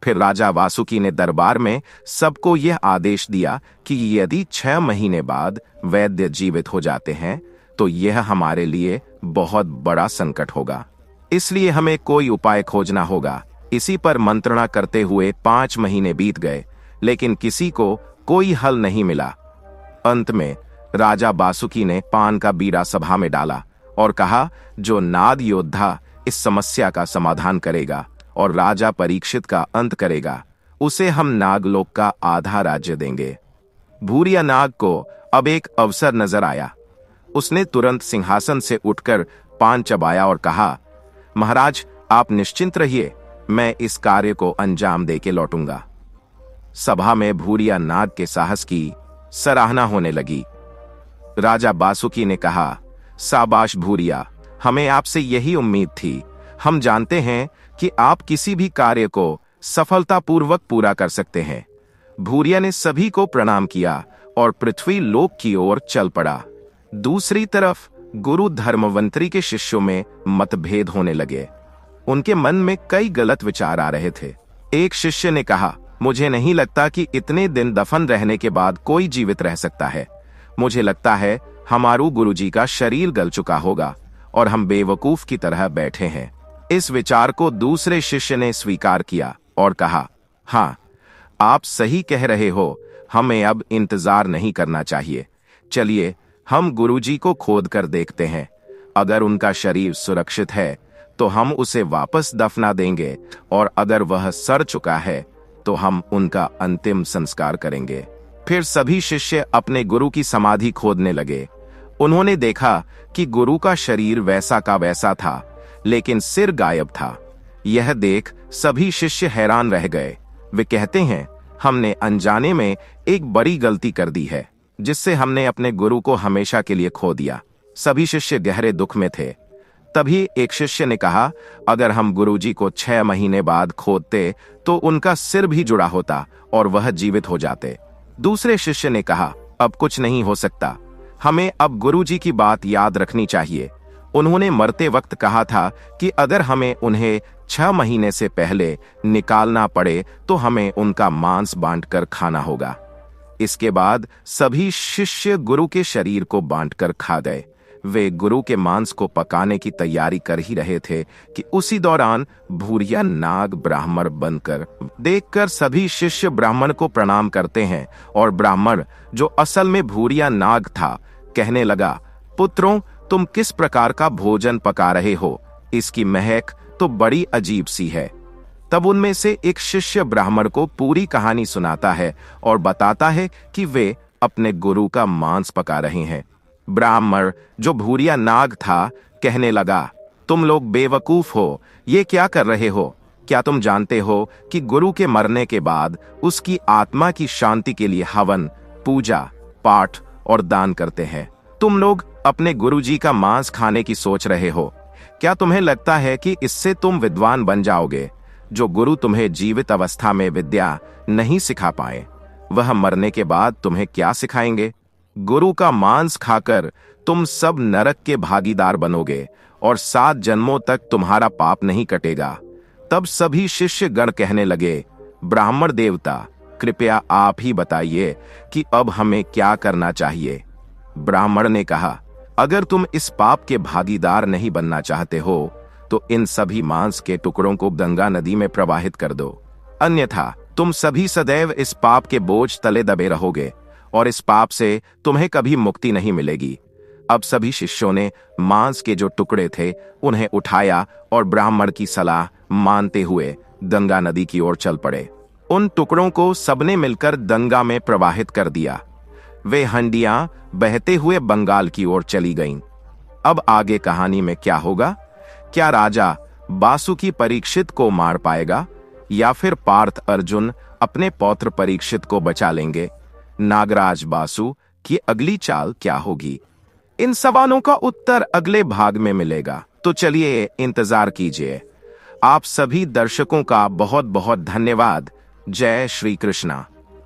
फिर राजा वासुकी ने दरबार में सबको यह आदेश दिया कि यदि 6 महीने बाद वैद्य जीवित हो जाते हैं तो यह हमारे लिए बहुत बड़ा संकट होगा, इसलिए हमें कोई उपाय खोजना होगा। इसी पर मंत्रणा करते हुए 5 महीने बीत गए, लेकिन किसी को कोई हल नहीं मिला। अंत में राजा वासुकी ने पान का बीड़ा सभा में डाला और कहा, जो नाद योद्धा इस समस्या का समाधान करेगा और राजा परीक्षित का अंत करेगा, उसे हम नागलोक का आधा राज्य देंगे। भूरिया नाग को अब एक अवसर नजर आया। उसने तुरंत सिंहासन से उठकर पान चबाया और कहा, महाराज, आप निश्चिंत रहिए, मैं इस कार्य को अंजाम देके लौटूंगा। सभा में भूरिया नाग के साहस की सराहना होने लगी। राजा वासुकी ने कहा, शाबाश भूरिया, हमें आपसे यही उम्मीद थी। हम जानते हैं कि आप किसी भी कार्य को सफलतापूर्वक पूरा कर सकते हैं। भूरिया ने सभी को प्रणाम किया और पृथ्वी लोक की ओर चल पड़ा। दूसरी तरफ गुरु धर्मवंतरी के शिष्यों में मतभेद होने लगे। उनके मन में कई गलत विचार आ रहे थे। एक शिष्य ने कहा, मुझे नहीं लगता कि इतने दिन दफन रहने के बाद कोई जीवित रह सकता है। मुझे लगता है हमारू गुरुजी का शरीर गल चुका होगा और हम बेवकूफ की तरह बैठे हैं। इस विचार को दूसरे शिष्य ने स्वीकार किया और कहा, हाँ, आप सही कह रहे हो, हमें अब इंतजार नहीं करना चाहिए। चलिए हम गुरुजी को खोद कर देखते हैं। अगर उनका शरीर सुरक्षित है तो हम उसे वापस दफना देंगे और अगर वह सड़ चुका है तो हम उनका अंतिम संस्कार करेंगे। फिर सभी शिष्य अपने गुरु की समाधि खोदने लगे। उन्होंने देखा कि गुरु का शरीर वैसा का वैसा था, लेकिन सिर गायब था। यह देख सभी शिष्य हैरान रह गए। वे कहते हैं, हमने अनजाने में एक बड़ी गलती कर दी है, जिससे हमने अपने गुरु को हमेशा के लिए खो दिया। सभी शिष्य गहरे दुख में थे। तभी एक शिष्य ने कहा, अगर हम गुरुजी को 6 महीने बाद खोदते तो उनका सिर भी जुड़ा होता और वह जीवित हो जाते। दूसरे शिष्य ने कहा, अब कुछ नहीं हो सकता, हमें अब गुरुजी की बात याद रखनी चाहिए। उन्होंने मरते वक्त कहा था कि अगर हमें उन्हें 6 महीने से पहले निकालना पड़े तो हमें उनका मांस बांटकर खाना होगा। इसके बाद सभी शिष्य गुरु के शरीर को बांटकर खा गए। वे गुरु के मांस को पकाने की तैयारी कर ही रहे थे कि उसी दौरान भूरिया नाग ब्राह्मण बनकर देखकर सभी शिष्य ब्राह्मण को प्रणाम करते हैं और ब्राह्मण, जो असल में भूरिया नाग था, कहने लगा, पुत्रों, तुम किस प्रकार का भोजन पका रहे हो? इसकी महक तो बड़ी अजीब सी है। तब उनमें से एक शिष्य ब्राह्मण को पूरी कहानी सुनाता है और बताता है कि वे अपने गुरु का मांस पका रहे हैं। ब्राह्मण, जो भूरिया नाग था, कहने लगा, तुम लोग बेवकूफ हो, ये क्या कर रहे हो? क्या तुम जानते हो कि गुरु के मरने के बाद उसकी आत्मा की शांति के लिए हवन, पूजा, पाठ और दान करते हैं? तुम लोग अपने गुरुजी का मांस खाने की सोच रहे हो। क्या तुम्हें लगता है कि इससे तुम विद्वान बन जाओगे? जो गुरु तुम्हें जीवित अवस्था में विद्या नहीं सिखा पाए, वह मरने के बाद तुम्हें क्या सिखाएंगे? गुरु का मांस खाकर तुम सब नरक के भागीदार बनोगे और 7 जन्मों तक तुम्हारा पाप नहीं कटेगा। तब सभी शिष्य गण कहने लगे, ब्राह्मण देवता, कृपया आप ही बताइए कि अब हमें क्या करना चाहिए। ब्राह्मण ने कहा, अगर तुम इस पाप के भागीदार नहीं बनना चाहते हो तो इन सभी मांस के टुकड़ों को गंगा नदी में प्रवाहित कर दो, अन्यथा तुम सभी सदैव इस पाप के बोझ तले दबे रहोगे और इस पाप से तुम्हें कभी मुक्ति नहीं मिलेगी। अब सभी शिष्यों ने मांस के जो टुकड़े थे उन्हें उठाया और ब्राह्मण की सलाह मानते हुए गंगा नदी की ओर चल पड़े। उन टुकड़ों को सबने मिलकर गंगा में प्रवाहित कर दिया। वे हंडियां बहते हुए बंगाल की ओर चली गईं। अब आगे कहानी में क्या होगा? क्या राजा बासुकी परीक्षित को मार पाएगा या फिर पार्थ अर्जुन अपने पौत्र परीक्षित को बचा लेंगे? नागराज बासु की अगली चाल क्या होगी? इन सवालों का उत्तर अगले भाग में मिलेगा, तो चलिए इंतजार कीजिए। आप सभी दर्शकों का बहुत बहुत धन्यवाद। जय श्री कृष्णा।